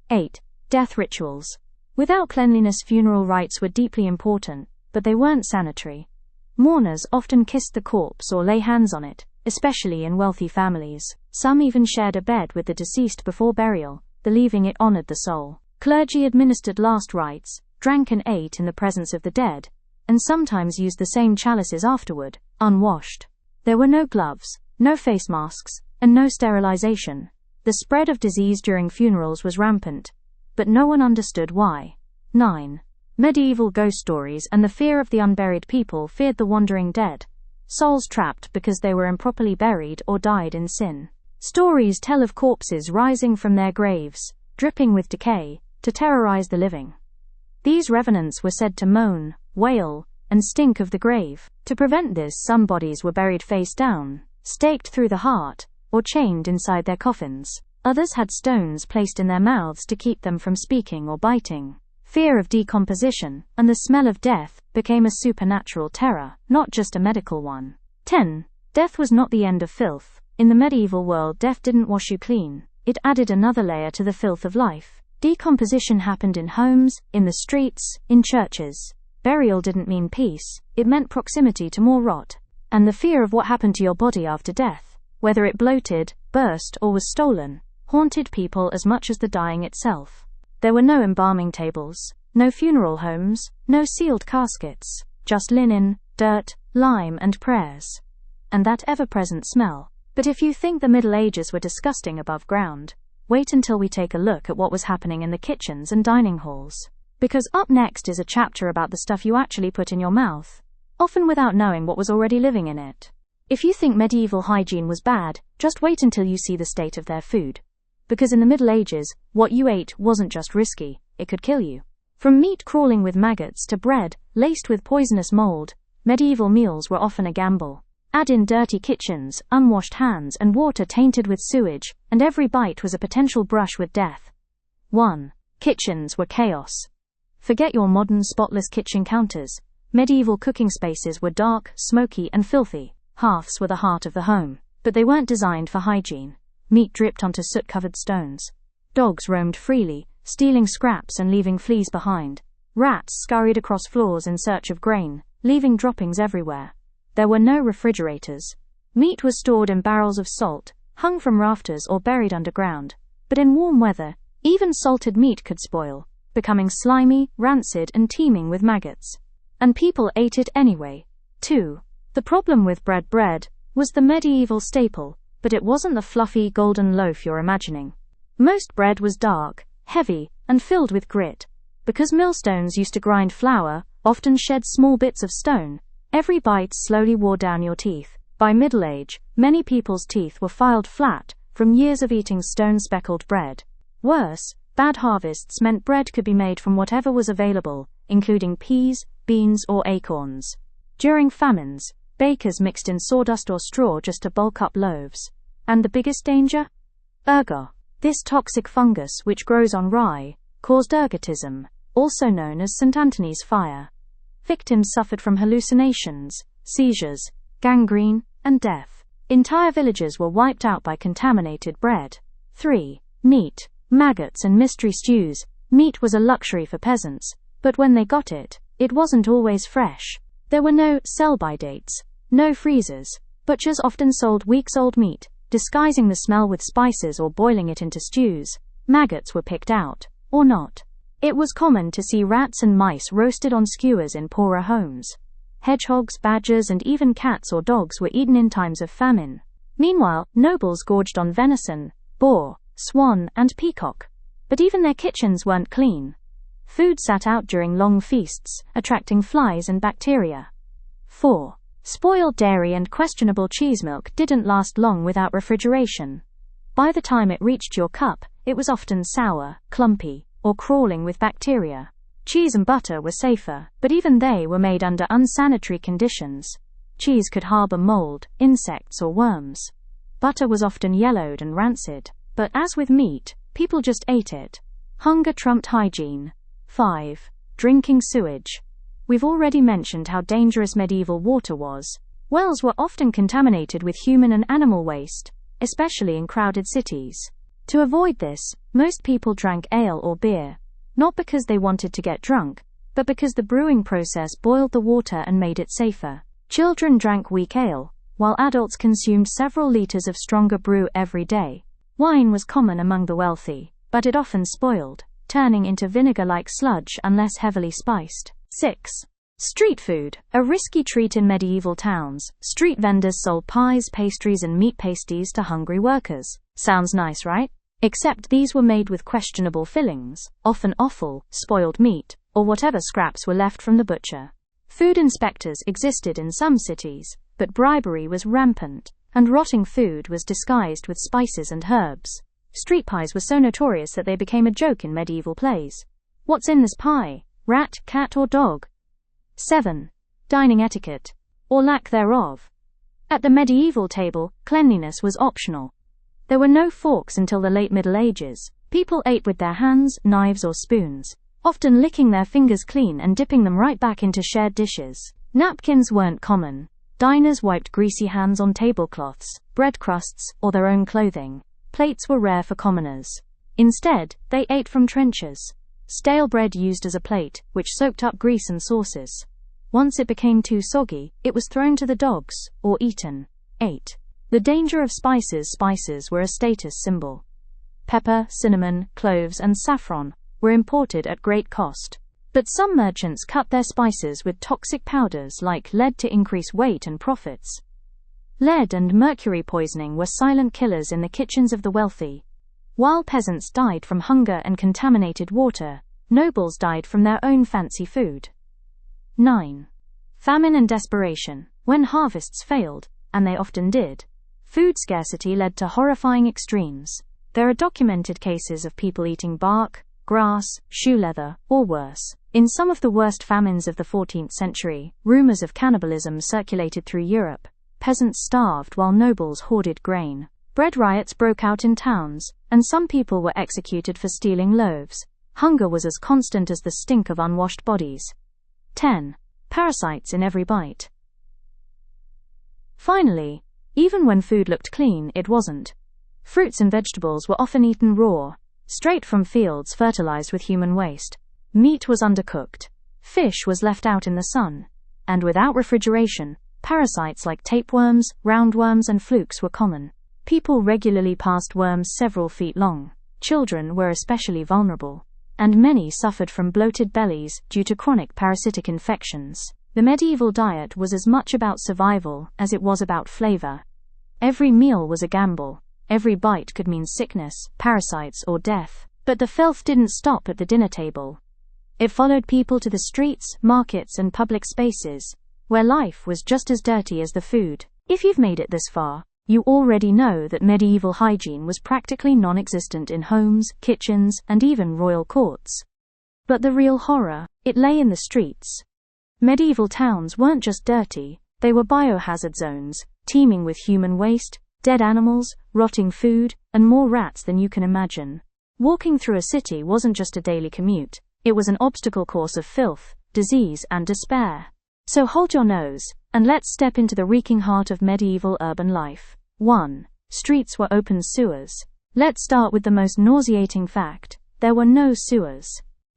8. Death rituals. Without cleanliness, funeral rites were deeply important, but they weren't sanitary. Mourners often kissed the corpse or lay hands on it, especially in wealthy families. Some even shared a bed with the deceased before burial, believing it honored the soul. Clergy administered last rites, drank and ate in the presence of the dead, and sometimes used the same chalices afterward, unwashed. There were no gloves, no face masks, and no sterilization. The spread of disease during funerals was rampant, but no one understood why. 9. Medieval ghost stories and the fear of the unburied. People feared the wandering dead, souls trapped because they were improperly buried or died in sin. Stories tell of corpses rising from their graves, dripping with decay, to terrorize the living. These revenants were said to moan, wail, and stink of the grave. To prevent this, some bodies were buried face down, staked through the heart, or chained inside their coffins. Others had stones placed in their mouths to keep them from speaking or biting. Fear of decomposition, and the smell of death, became a supernatural terror, not just a medical one. 10. Death was not the end of filth. In the medieval world, death didn't wash you clean. It added another layer to the filth of life. Decomposition happened in homes, in the streets, in churches. Burial didn't mean peace, it meant proximity to more rot. And the fear of what happened to your body after death, whether it bloated, burst, or was stolen, haunted people as much as the dying itself. There were no embalming tables, no funeral homes, no sealed caskets, just linen, dirt, lime, and prayers. And that ever-present smell. But if you think the Middle Ages were disgusting above ground, wait until we take a look at what was happening in the kitchens and dining halls. Because up next is a chapter about the stuff you actually put in your mouth, often without knowing what was already living in it. If you think medieval hygiene was bad, just wait until you see the state of their food. Because in the Middle Ages, what you ate wasn't just risky, it could kill you. From meat crawling with maggots to bread laced with poisonous mold, medieval meals were often a gamble. Add in dirty kitchens, unwashed hands, and water tainted with sewage, and every bite was a potential brush with death. 1. Kitchens were chaos. Forget your modern spotless kitchen counters. Medieval cooking spaces were dark, smoky, and filthy. Hearths were the heart of the home, but they weren't designed for hygiene. Meat dripped onto soot-covered stones. Dogs roamed freely, stealing scraps and leaving fleas behind. Rats scurried across floors in search of grain, leaving droppings everywhere. There were no refrigerators. Meat was stored in barrels of salt, hung from rafters or buried underground. But in warm weather, even salted meat could spoil, becoming slimy, rancid, and teeming with maggots. And people ate it anyway. 2. The problem with bread was the medieval staple, but it wasn't the fluffy golden loaf you're imagining. Most bread was dark, heavy, and filled with grit. Because millstones used to grind flour, often shed small bits of stone, every bite slowly wore down your teeth. By middle age, many people's teeth were filed flat from years of eating stone-speckled bread. Worse, bad harvests meant bread could be made from whatever was available, including peas, beans, or acorns. During famines, bakers mixed in sawdust or straw just to bulk up loaves. And the biggest danger? Ergot. This toxic fungus, which grows on rye, caused ergotism, also known as St. Anthony's fire. Victims suffered from hallucinations, seizures, gangrene, and death. Entire villages were wiped out by contaminated bread. 3. Meat, maggots, and mystery stews. Meat was a luxury for peasants, but when they got it, it wasn't always fresh. There were no sell-by dates, no freezers. Butchers often sold weeks-old meat, disguising the smell with spices or boiling it into stews. Maggots were picked out, or not. It was common to see rats and mice roasted on skewers in poorer homes. Hedgehogs, badgers, and even cats or dogs were eaten in times of famine. Meanwhile, nobles gorged on venison, boar, swan, and peacock. But even their kitchens weren't clean. Food sat out during long feasts, attracting flies and bacteria. 4. Spoiled dairy and questionable cheese. Milk didn't last long without refrigeration. By the time it reached your cup, it was often sour, clumpy, or crawling with bacteria. Cheese and butter were safer, but even they were made under unsanitary conditions. Cheese could harbor mold, insects, or worms. Butter was often yellowed and rancid. But as with meat, people just ate it. Hunger trumped hygiene. 5. Drinking sewage. We've already mentioned how dangerous medieval water was. Wells were often contaminated with human and animal waste, especially in crowded cities. To avoid this, most people drank ale or beer, not because they wanted to get drunk, but because the brewing process boiled the water and made it safer. Children drank weak ale, while adults consumed several liters of stronger brew every day. Wine was common among the wealthy, but it often spoiled, turning into vinegar-like sludge unless heavily spiced. 6. Street food, a risky treat in medieval towns. Street vendors sold pies, pastries, and meat pasties to hungry workers. Sounds nice, right? Except these were made with questionable fillings, often offal, spoiled meat, or whatever scraps were left from the butcher. Food inspectors existed in some cities, but bribery was rampant, and rotting food was disguised with spices and herbs. Street pies were so notorious that they became a joke in medieval plays. What's in this pie? Rat, cat, or dog? 7. Dining etiquette, or lack thereof. At the medieval table, cleanliness was optional. There were no forks until the late Middle Ages. People ate with their hands, knives, or spoons, often licking their fingers clean and dipping them right back into shared dishes. Napkins weren't common. Diners wiped greasy hands on tablecloths, bread crusts, or their own clothing. Plates were rare for commoners. Instead, they ate from trenchers. Stale bread used as a plate, which soaked up grease and sauces. Once it became too soggy, it was thrown to the dogs, or eaten. 8. The danger of spices. Spices were a status symbol. Pepper, cinnamon, cloves, and saffron were imported at great cost. But some merchants cut their spices with toxic powders like lead to increase weight and profits. Lead and mercury poisoning were silent killers in the kitchens of the wealthy. While peasants died from hunger and contaminated water, nobles died from their own fancy food. 9. Famine and desperation. When harvests failed, and they often did, food scarcity led to horrifying extremes. There are documented cases of people eating bark, grass, shoe leather, or worse. In some of the worst famines of the 14th century, rumors of cannibalism circulated through Europe. Peasants starved while nobles hoarded grain. Bread riots broke out in towns, and some people were executed for stealing loaves. Hunger was as constant as the stink of unwashed bodies. 10. Parasites in every bite. Finally, even when food looked clean, it wasn't. Fruits and vegetables were often eaten raw, straight from fields fertilized with human waste. Meat was undercooked. Fish was left out in the sun. And without refrigeration, parasites like tapeworms, roundworms, and flukes were common. People regularly passed worms several feet long. Children were especially vulnerable. And many suffered from bloated bellies due to chronic parasitic infections. The medieval diet was as much about survival as it was about flavor. Every meal was a gamble. Every bite could mean sickness, parasites, or death. But the filth didn't stop at the dinner table. It followed people to the streets, markets, and public spaces, where life was just as dirty as the food. If you've made it this far, you already know that medieval hygiene was practically non-existent in homes, kitchens, and even royal courts. But the real horror, it lay in the streets. Medieval towns weren't just dirty, they were biohazard zones, teeming with human waste, dead animals, rotting food, and more rats than you can imagine. Walking through a city wasn't just a daily commute, it was an obstacle course of filth, disease, and despair. So hold your nose, and let's step into the reeking heart of medieval urban life. 1. Streets were open sewers. Let's start with the most nauseating fact: there were no sewers.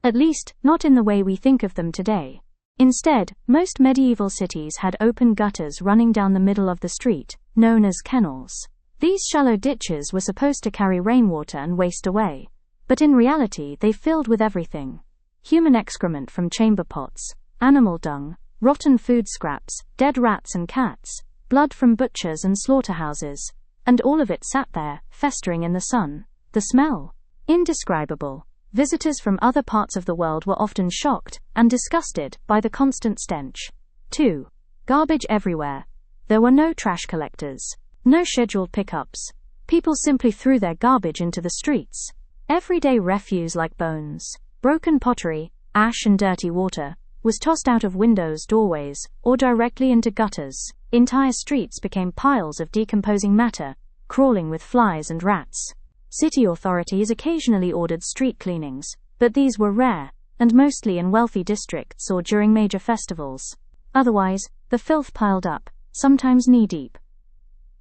At least, not in the way we think of them today. Instead, most medieval cities had open gutters running down the middle of the street, known as kennels. These shallow ditches were supposed to carry rainwater and waste away, but in reality they filled with everything. Human excrement from chamber pots, animal dung, rotten food scraps, dead rats and cats, blood from butchers and slaughterhouses, and all of it sat there, festering in the sun. The smell? Indescribable. Visitors from other parts of the world were often shocked and disgusted by the constant stench. 2. Garbage everywhere. There were no trash collectors, no scheduled pickups. People simply threw their garbage into the streets. Everyday refuse like bones, broken pottery, ash, and dirty water was tossed out of windows, doorways, or directly into gutters. Entire streets became piles of decomposing matter, crawling with flies and rats. City authorities occasionally ordered street cleanings, but these were rare, and mostly in wealthy districts or during major festivals. Otherwise, the filth piled up, sometimes knee-deep.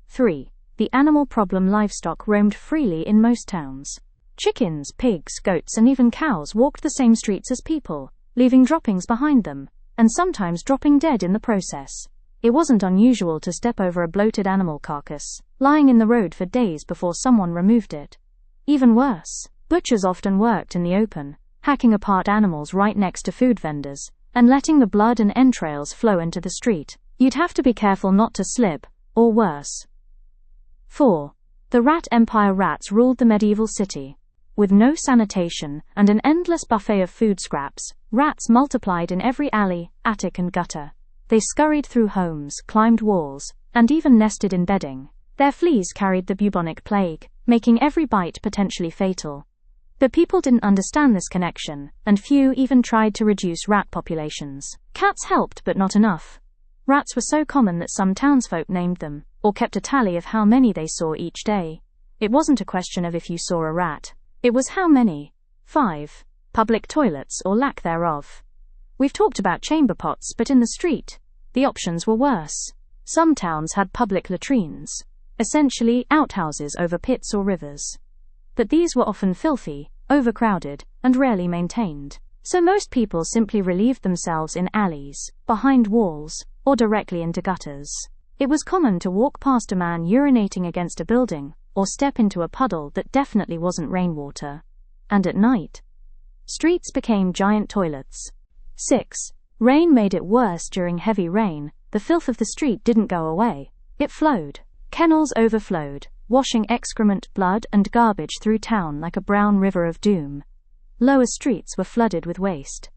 3. The animal problem. Livestock roamed freely in most towns. Chickens, pigs, goats, and even cows walked the same streets as people, leaving droppings behind them, and sometimes dropping dead in the process. It wasn't unusual to step over a bloated animal carcass, lying in the road for days before someone removed it. Even worse, butchers often worked in the open, hacking apart animals right next to food vendors, and letting the blood and entrails flow into the street. You'd have to be careful not to slip, or worse. 4. The rat empire. Rats ruled the medieval city. With no sanitation and an endless buffet of food scraps, rats multiplied in every alley, attic, and gutter. They scurried through homes, climbed walls, and even nested in bedding. Their fleas carried the bubonic plague, making every bite potentially fatal. But people didn't understand this connection, and few even tried to reduce rat populations. Cats helped, but not enough. Rats were so common that some townsfolk named them, or kept a tally of how many they saw each day. It wasn't a question of if you saw a rat. It was how many. 5. Public toilets or lack thereof. We've talked about chamber pots, but in the street, the options were worse. Some towns had public latrines, essentially outhouses over pits or rivers. But these were often filthy, overcrowded, and rarely maintained. So most people simply relieved themselves in alleys, behind walls, or directly into gutters. It was common to walk past a man urinating against a building, or step into a puddle that definitely wasn't rainwater. And at night, streets became giant toilets. 6. Rain made it worse. During heavy rain, the filth of the street didn't go away. It flowed. Kennels overflowed, washing excrement, blood, and garbage through town like a brown river of doom. Lower streets were flooded with waste.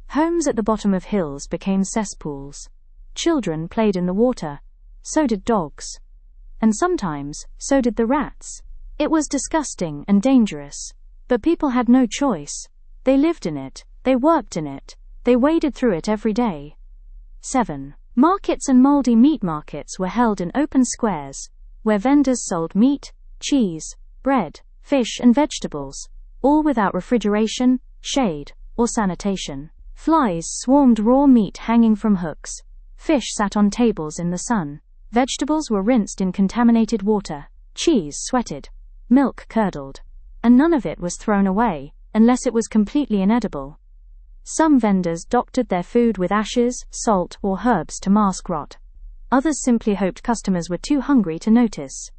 Homes at the bottom of hills became cesspools. Children played in the water. So did dogs. And sometimes, so did the rats. It was disgusting and dangerous. But people had no choice. They lived in it. They worked in it. They waded through it every day. 7. Markets and moldy meat markets were held in open squares, where vendors sold meat, cheese, bread, fish, and vegetables, all without refrigeration, shade, or sanitation. Flies swarmed raw meat hanging from hooks. Fish sat on tables in the sun. Vegetables were rinsed in contaminated water. Cheese sweated. Milk curdled. And none of it was thrown away, unless it was completely inedible. Some vendors doctored their food with ashes, salt, or herbs to mask rot. Others simply hoped customers were too hungry to notice.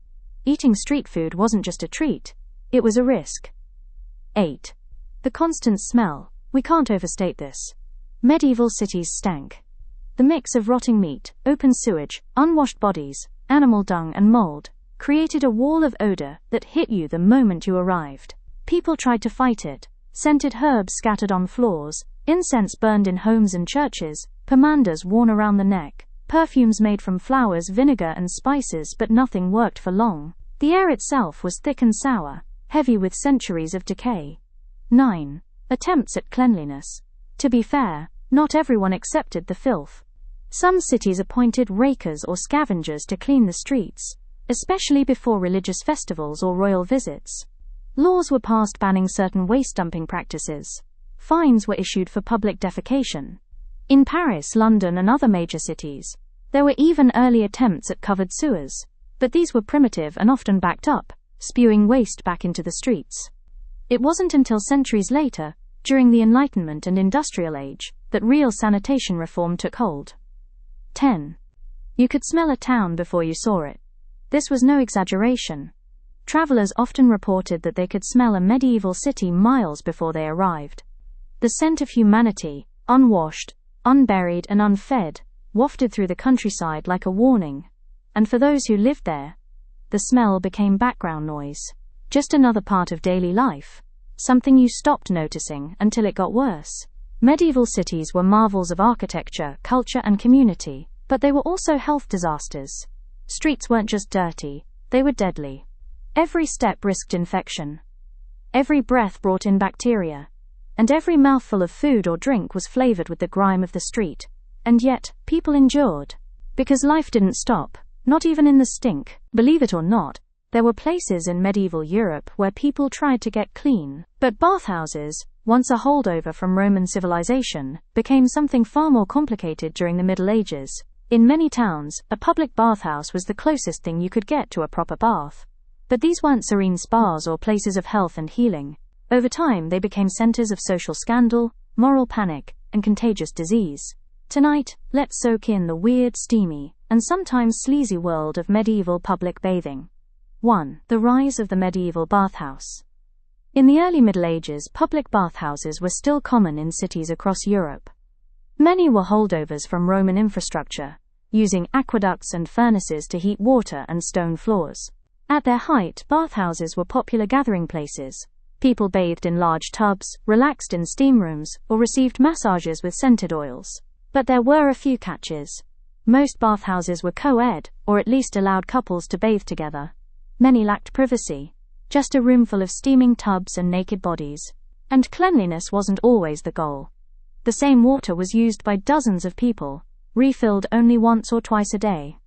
Eating street food wasn't just a treat, it was a risk. 8. The constant smell. We can't overstate this. Medieval cities stank. The mix of rotting meat, open sewage, unwashed bodies, animal dung, and mold created a wall of odor that hit you the moment you arrived. People tried to fight it. Scented herbs scattered on floors, incense burned in homes and churches, pomanders worn around the neck, perfumes made from flowers, vinegar, and spices, but nothing worked for long. The air itself was thick and sour, heavy with centuries of decay. 9. Attempts at cleanliness. To be fair, not everyone accepted the filth. Some cities appointed rakers or scavengers to clean the streets, especially before religious festivals or royal visits. Laws were passed banning certain waste dumping practices. Fines were issued for public defecation. In Paris, London, and other major cities, there were even early attempts at covered sewers, but these were primitive and often backed up, spewing waste back into the streets. It wasn't until centuries later, during the Enlightenment and Industrial Age, that real sanitation reform took hold. 10. You could smell a town before you saw it. This was no exaggeration. Travelers often reported that they could smell a medieval city miles before they arrived. The scent of humanity, unwashed, unburied, and unfed, wafted through the countryside like a warning. And for those who lived there, the smell became background noise. Just another part of daily life. Something you stopped noticing until it got worse. Medieval cities were marvels of architecture, culture, and community, but they were also health disasters. Streets weren't just dirty, they were deadly. Every step risked infection. Every breath brought in bacteria. And every mouthful of food or drink was flavored with the grime of the street. And yet, people endured. Because life didn't stop, not even in the stink. Believe it or not, there were places in medieval Europe where people tried to get clean. But bathhouses, once a holdover from Roman civilization, became something far more complicated during the Middle Ages. In many towns, a public bathhouse was the closest thing you could get to a proper bath. But these weren't serene spas or places of health and healing. Over time, they became centers of social scandal, moral panic, and contagious disease. Tonight, let's soak in the weird, steamy, and sometimes sleazy world of medieval public bathing. 1. The rise of the medieval bathhouse. In the early Middle Ages, public bathhouses were still common in cities across Europe. Many were holdovers from Roman infrastructure, using aqueducts and furnaces to heat water and stone floors. At their height, bathhouses were popular gathering places. People bathed in large tubs, relaxed in steam rooms, or received massages with scented oils. But there were a few catches. Most bathhouses were co-ed, or at least allowed couples to bathe together. Many lacked privacy, just a room full of steaming tubs and naked bodies. And cleanliness wasn't always the goal. The same water was used by dozens of people, refilled only once or twice a day.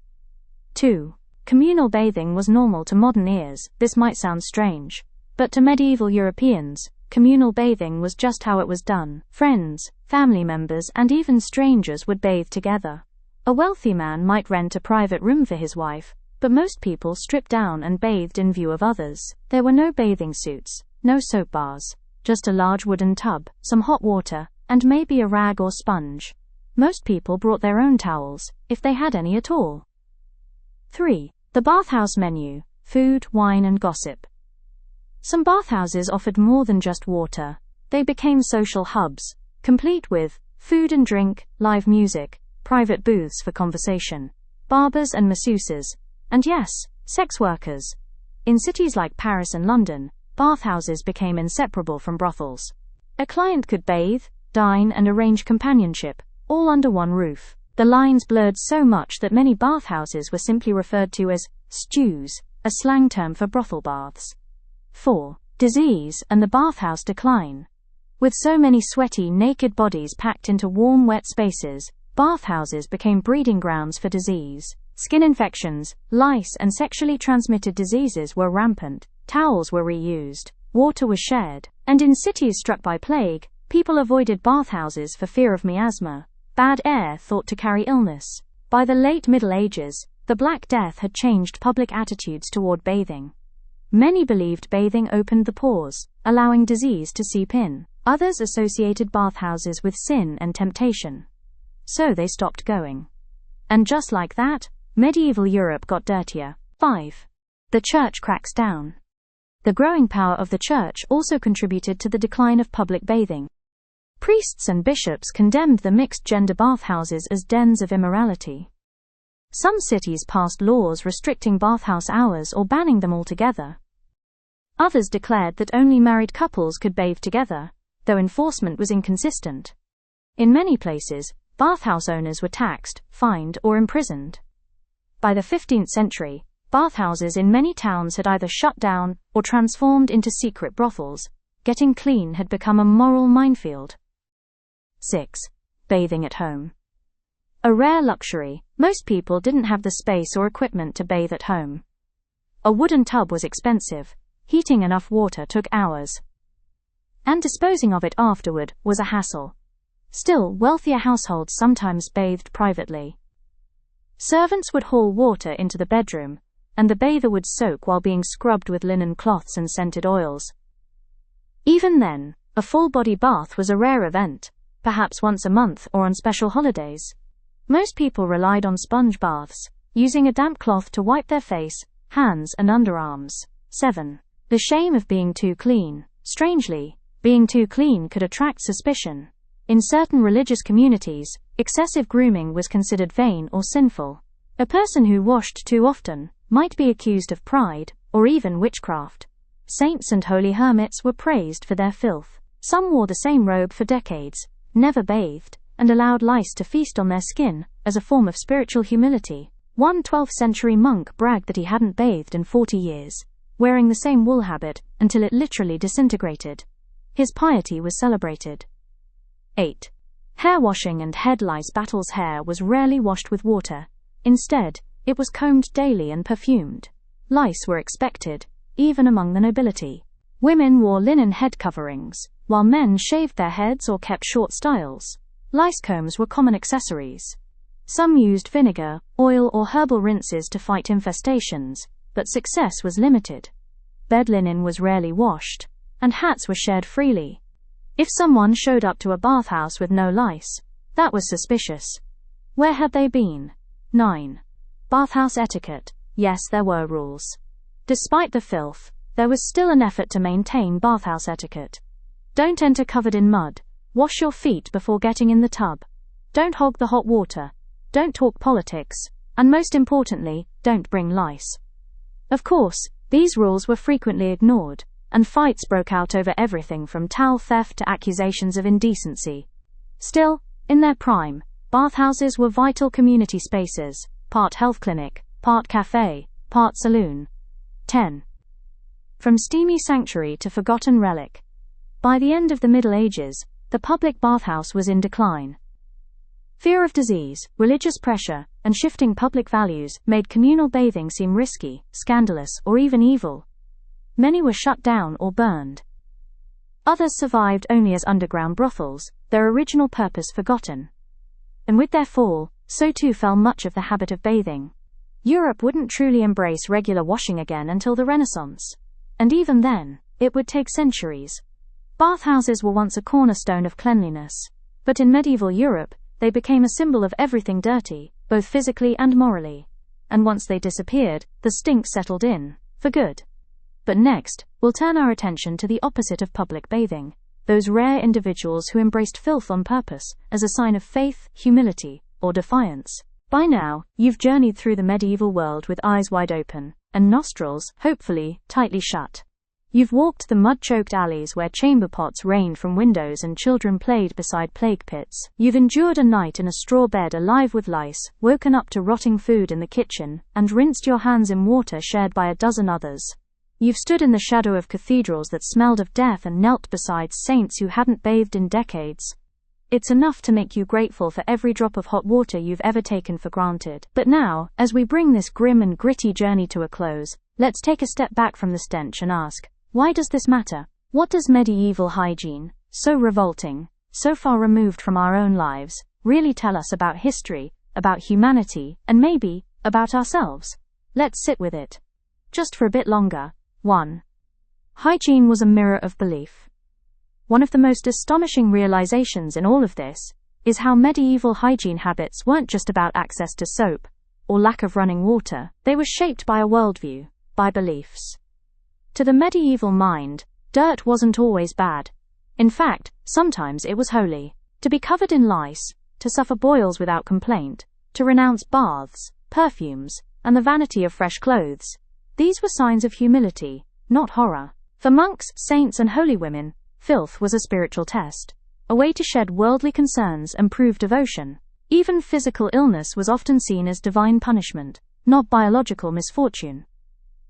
2. Communal bathing was normal to modern ears. This might sound strange, but to medieval Europeans, communal bathing was just how it was done. Friends, family members, and even strangers would bathe together. A wealthy man might rent a private room for his wife, but most people stripped down and bathed in view of others. There were no bathing suits, no soap bars, just a large wooden tub, some hot water, and maybe a rag or sponge. Most people brought their own towels, if they had any at all. 3. The bathhouse menu: food, wine, and gossip. Some bathhouses offered more than just water. They became social hubs, complete with food and drink, live music, private booths for conversation, barbers and masseuses, and yes, sex workers. In cities like Paris and London, bathhouses became inseparable from brothels. A client could bathe, dine, and arrange companionship, all under one roof. The lines blurred so much that many bathhouses were simply referred to as stews, a slang term for brothel baths. 4. Disease and the bathhouse decline. With so many sweaty, naked bodies packed into warm, wet spaces, bathhouses became breeding grounds for disease. Skin infections, lice, and sexually transmitted diseases were rampant. Towels were reused, water was shared, and in cities struck by plague, people avoided bathhouses for fear of miasma, bad air thought to carry illness. By the late Middle Ages, the Black Death had changed public attitudes toward bathing. Many believed bathing opened the pores, allowing disease to seep in. Others associated bathhouses with sin and temptation. So they stopped going. And just like that, medieval Europe got dirtier. 5. The church cracks down. The growing power of the church also contributed to the decline of public bathing. Priests and bishops condemned the mixed-gender bathhouses as dens of immorality. Some cities passed laws restricting bathhouse hours or banning them altogether. Others declared that only married couples could bathe together, though enforcement was inconsistent. In many places, bathhouse owners were taxed, fined, or imprisoned. By the 15th century, bathhouses in many towns had either shut down or transformed into secret brothels. Getting clean had become a moral minefield. 6. Bathing at home. A rare luxury, most people didn't have the space or equipment to bathe at home. A wooden tub was expensive, heating enough water took hours, and disposing of it afterward was a hassle. Still, wealthier households sometimes bathed privately. Servants would haul water into the bedroom, and the bather would soak while being scrubbed with linen cloths and scented oils. Even then, a full-body bath was a rare event, perhaps once a month or on special holidays. Most people relied on sponge baths, using a damp cloth to wipe their face, hands, and underarms. 7. The shame of being too clean. Strangely, being too clean could attract suspicion. In certain religious communities, excessive grooming was considered vain or sinful. A person who washed too often might be accused of pride, or even witchcraft. Saints and holy hermits were praised for their filth. Some wore the same robe for decades, never bathed, and allowed lice to feast on their skin, as a form of spiritual humility. One 12th-century monk bragged that he hadn't bathed in 40 years, wearing the same wool habit until it literally disintegrated. His piety was celebrated. 8. Hair washing and head lice battles. Hair was rarely washed with water. Instead, it was combed daily and perfumed. Lice were expected, even among the nobility. Women wore linen head coverings, while men shaved their heads or kept short styles. Lice combs were common accessories. Some used vinegar, oil, or herbal rinses to fight infestations, but success was limited. Bed linen was rarely washed, and hats were shared freely. If someone showed up to a bathhouse with no lice, that was suspicious. Where had they been? 9. Bathhouse etiquette. Yes, there were rules. Despite the filth, there was still an effort to maintain bathhouse etiquette. Don't enter covered in mud. Wash your feet before getting in the tub. Don't hog the hot water. Don't talk politics. And most importantly, don't bring lice. Of course, these rules were frequently ignored, and fights broke out over everything from towel theft to accusations of indecency. Still, in their prime, bathhouses were vital community spaces, part health clinic, part cafe, part saloon. 10. From steamy sanctuary to forgotten relic. By the end of the Middle Ages, the public bathhouse was in decline. Fear of disease, religious pressure, and shifting public values made communal bathing seem risky, scandalous, or even evil. Many were shut down or burned. Others survived only as underground brothels, their original purpose forgotten. And with their fall, so too fell much of the habit of bathing. Europe wouldn't truly embrace regular washing again until the Renaissance. And even then, it would take centuries. Bathhouses were once a cornerstone of cleanliness. But in medieval Europe, they became a symbol of everything dirty, both physically and morally. And once they disappeared, the stink settled in, for good. But next, we'll turn our attention to the opposite of public bathing, those rare individuals who embraced filth on purpose, as a sign of faith, humility, or defiance. By now, you've journeyed through the medieval world with eyes wide open, and nostrils, hopefully, tightly shut. You've walked the mud-choked alleys where chamber pots rained from windows and children played beside plague pits. You've endured a night in a straw bed alive with lice, woken up to rotting food in the kitchen, and rinsed your hands in water shared by a dozen others. You've stood in the shadow of cathedrals that smelled of death and knelt beside saints who hadn't bathed in decades. It's enough to make you grateful for every drop of hot water you've ever taken for granted. But now, as we bring this grim and gritty journey to a close, let's take a step back from the stench and ask, why does this matter? What does medieval hygiene, so revolting, so far removed from our own lives, really tell us about history, about humanity, and maybe, about ourselves? Let's sit with it. Just for a bit longer. 1. Hygiene was a mirror of belief. One of the most astonishing realizations in all of this is how medieval hygiene habits weren't just about access to soap or lack of running water. They were shaped by a worldview, by beliefs. To the medieval mind, dirt wasn't always bad. In fact, sometimes it was holy. To be covered in lice, to suffer boils without complaint, to renounce baths, perfumes, and the vanity of fresh clothes. These were signs of humility, not horror. For monks, saints, and holy women, filth was a spiritual test, a way to shed worldly concerns and prove devotion. Even physical illness was often seen as divine punishment, not biological misfortune.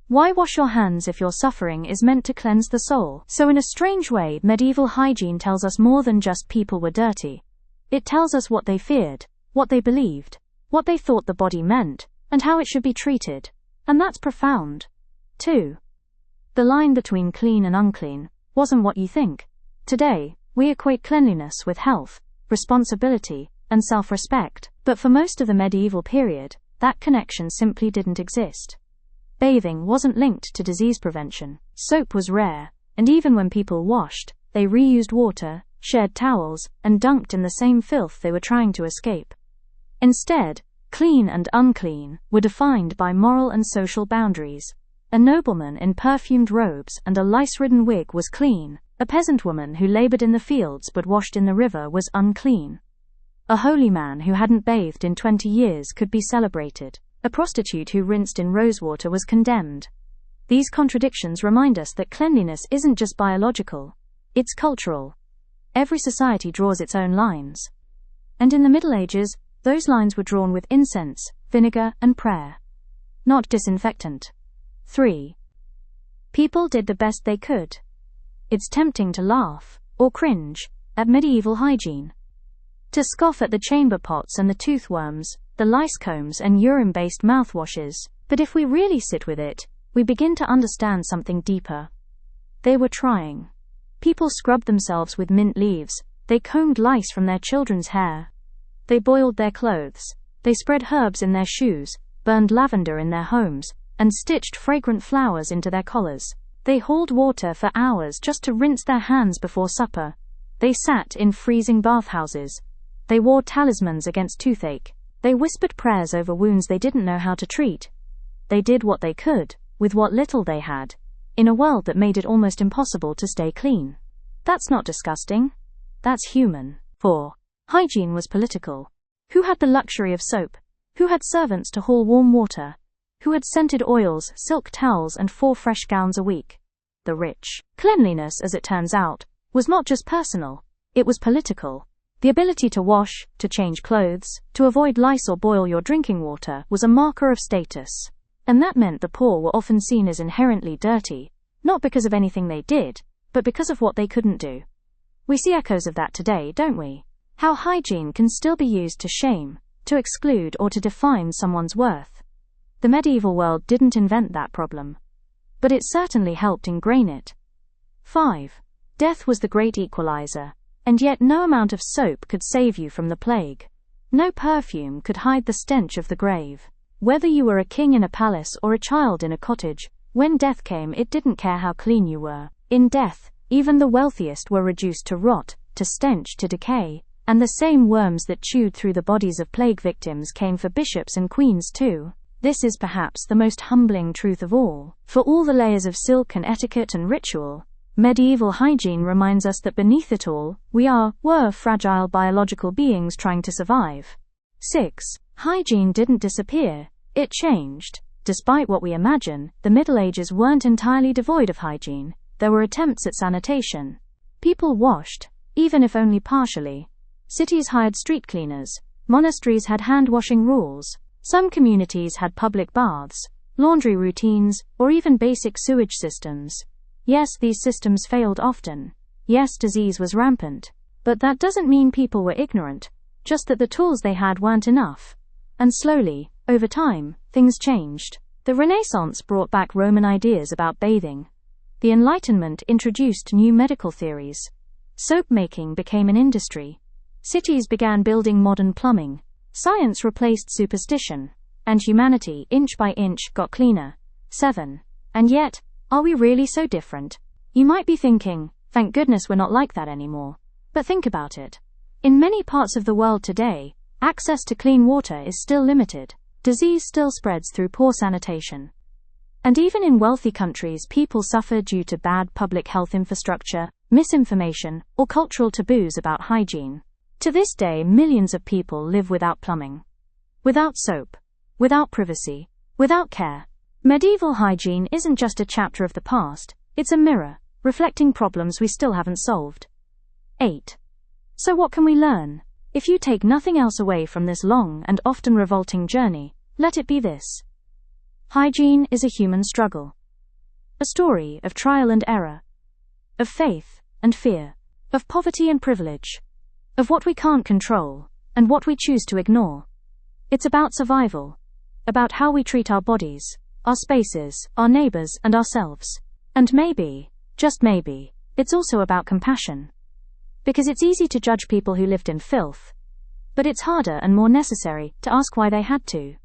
Why wash your hands if your suffering is meant to cleanse the soul? So in a strange way, medieval hygiene tells us more than just people were dirty. It tells us what they feared, what they believed, what they thought the body meant, and how it should be treated. And that's profound. 2. The line between clean and unclean wasn't what you think. Today, we equate cleanliness with health, responsibility, and self-respect. But for most of the medieval period, that connection simply didn't exist. Bathing wasn't linked to disease prevention. Soap was rare, and even when people washed, they reused water, shared towels, and dunked in the same filth they were trying to escape. Instead, clean and unclean were defined by moral and social boundaries. A nobleman in perfumed robes and a lice-ridden wig was clean. A peasant woman who labored in the fields but washed in the river was unclean. A holy man who hadn't bathed in 20 years could be celebrated. A prostitute who rinsed in rosewater was condemned. These contradictions remind us that cleanliness isn't just biological, it's cultural. Every society draws its own lines. And in the Middle Ages, those lines were drawn with incense, vinegar, and prayer, not disinfectant. 3. People did the best they could. It's tempting to laugh, or cringe, at medieval hygiene. To scoff at the chamber pots and the toothworms, the lice combs and urine-based mouthwashes. But if we really sit with it, we begin to understand something deeper. They were trying. People scrubbed themselves with mint leaves, they combed lice from their children's hair. They boiled their clothes, they spread herbs in their shoes, burned lavender in their homes, and stitched fragrant flowers into their collars. They hauled water for hours just to rinse their hands before supper. They sat in freezing bathhouses. They wore talismans against toothache. They whispered prayers over wounds they didn't know how to treat. They did what they could, with what little they had, in a world that made it almost impossible to stay clean. That's not disgusting. That's human. 4. Hygiene was political. Who had the luxury of soap? Who had servants to haul warm water? Who had scented oils, silk towels, and 4 fresh gowns a week? The rich. Cleanliness, as it turns out, was not just personal, it was political. The ability to wash, to change clothes, to avoid lice or boil your drinking water was a marker of status. And that meant the poor were often seen as inherently dirty, not because of anything they did, but because of what they couldn't do. We see echoes of that today, don't we? How hygiene can still be used to shame, to exclude, or to define someone's worth. The medieval world didn't invent that problem, but it certainly helped ingrain it. 5. Death was the great equalizer, and yet no amount of soap could save you from the plague. No perfume could hide the stench of the grave. Whether you were a king in a palace or a child in a cottage, when death came it didn't care how clean you were. In death, even the wealthiest were reduced to rot, to stench, to decay, and the same worms that chewed through the bodies of plague victims came for bishops and queens too. This is perhaps the most humbling truth of all. For all the layers of silk and etiquette and ritual, medieval hygiene reminds us that beneath it all, were fragile biological beings trying to survive. 6. Hygiene didn't disappear, it changed. Despite what we imagine, the Middle Ages weren't entirely devoid of hygiene. There were attempts at sanitation. People washed, even if only partially. Cities hired street cleaners. Monasteries had hand-washing rules. Some communities had public baths, laundry routines, or even basic sewage systems. Yes, these systems failed often. Yes, disease was rampant. But that doesn't mean people were ignorant, just that the tools they had weren't enough. And slowly, over time, things changed. The Renaissance brought back Roman ideas about bathing. The Enlightenment introduced new medical theories. Soap making became an industry. Cities began building modern plumbing. Science replaced superstition. And humanity, inch by inch, got cleaner. 7. And yet, are we really so different? You might be thinking, thank goodness we're not like that anymore. But think about it. In many parts of the world today, access to clean water is still limited. Disease still spreads through poor sanitation. And even in wealthy countries, people suffer due to bad public health infrastructure, misinformation, or cultural taboos about hygiene. To this day, millions of people live without plumbing, without soap, without privacy, without care. Medieval hygiene isn't just a chapter of the past, it's a mirror, reflecting problems we still haven't solved. 8. So what can we learn? If you take nothing else away from this long and often revolting journey, let it be this. Hygiene is a human struggle. A story of trial and error, of faith and fear, of poverty and privilege, of what we can't control and what we choose to ignore. It's about survival, about how we treat our bodies, our spaces, our neighbors, and ourselves. And maybe, just maybe, it's also about compassion. Because it's easy to judge people who lived in filth, but it's harder and more necessary to ask why they had to.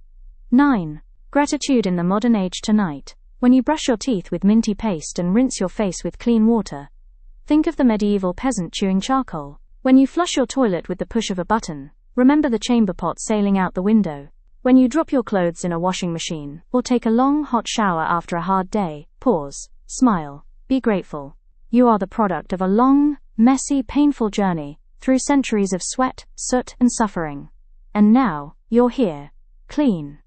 9. Gratitude in the modern age tonight. When you brush your teeth with minty paste and rinse your face with clean water, think of the medieval peasant chewing charcoal. When you flush your toilet with the push of a button, remember the chamber pot sailing out the window. When you drop your clothes in a washing machine, or take a long hot shower after a hard day, pause, smile, be grateful. You are the product of a long, messy, painful journey, through centuries of sweat, soot, and suffering. And now, you're here, clean,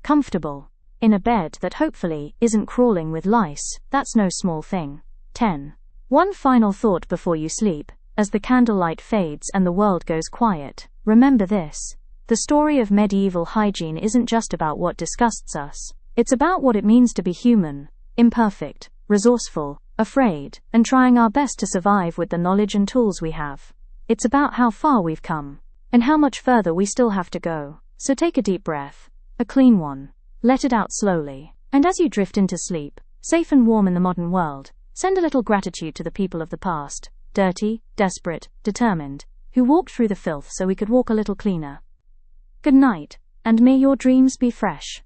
comfortable, in a bed that hopefully isn't crawling with lice. That's no small thing. 10. One final thought before you sleep. As the candlelight fades and the world goes quiet, remember this. The story of medieval hygiene isn't just about what disgusts us. It's about what it means to be human, imperfect, resourceful, afraid, and trying our best to survive with the knowledge and tools we have. It's about how far we've come, and how much further we still have to go. So take a deep breath, a clean one. Let it out slowly. And as you drift into sleep, safe and warm in the modern world, send a little gratitude to the people of the past, dirty, desperate, determined, who walked through the filth so we could walk a little cleaner. Good night, and may your dreams be fresh.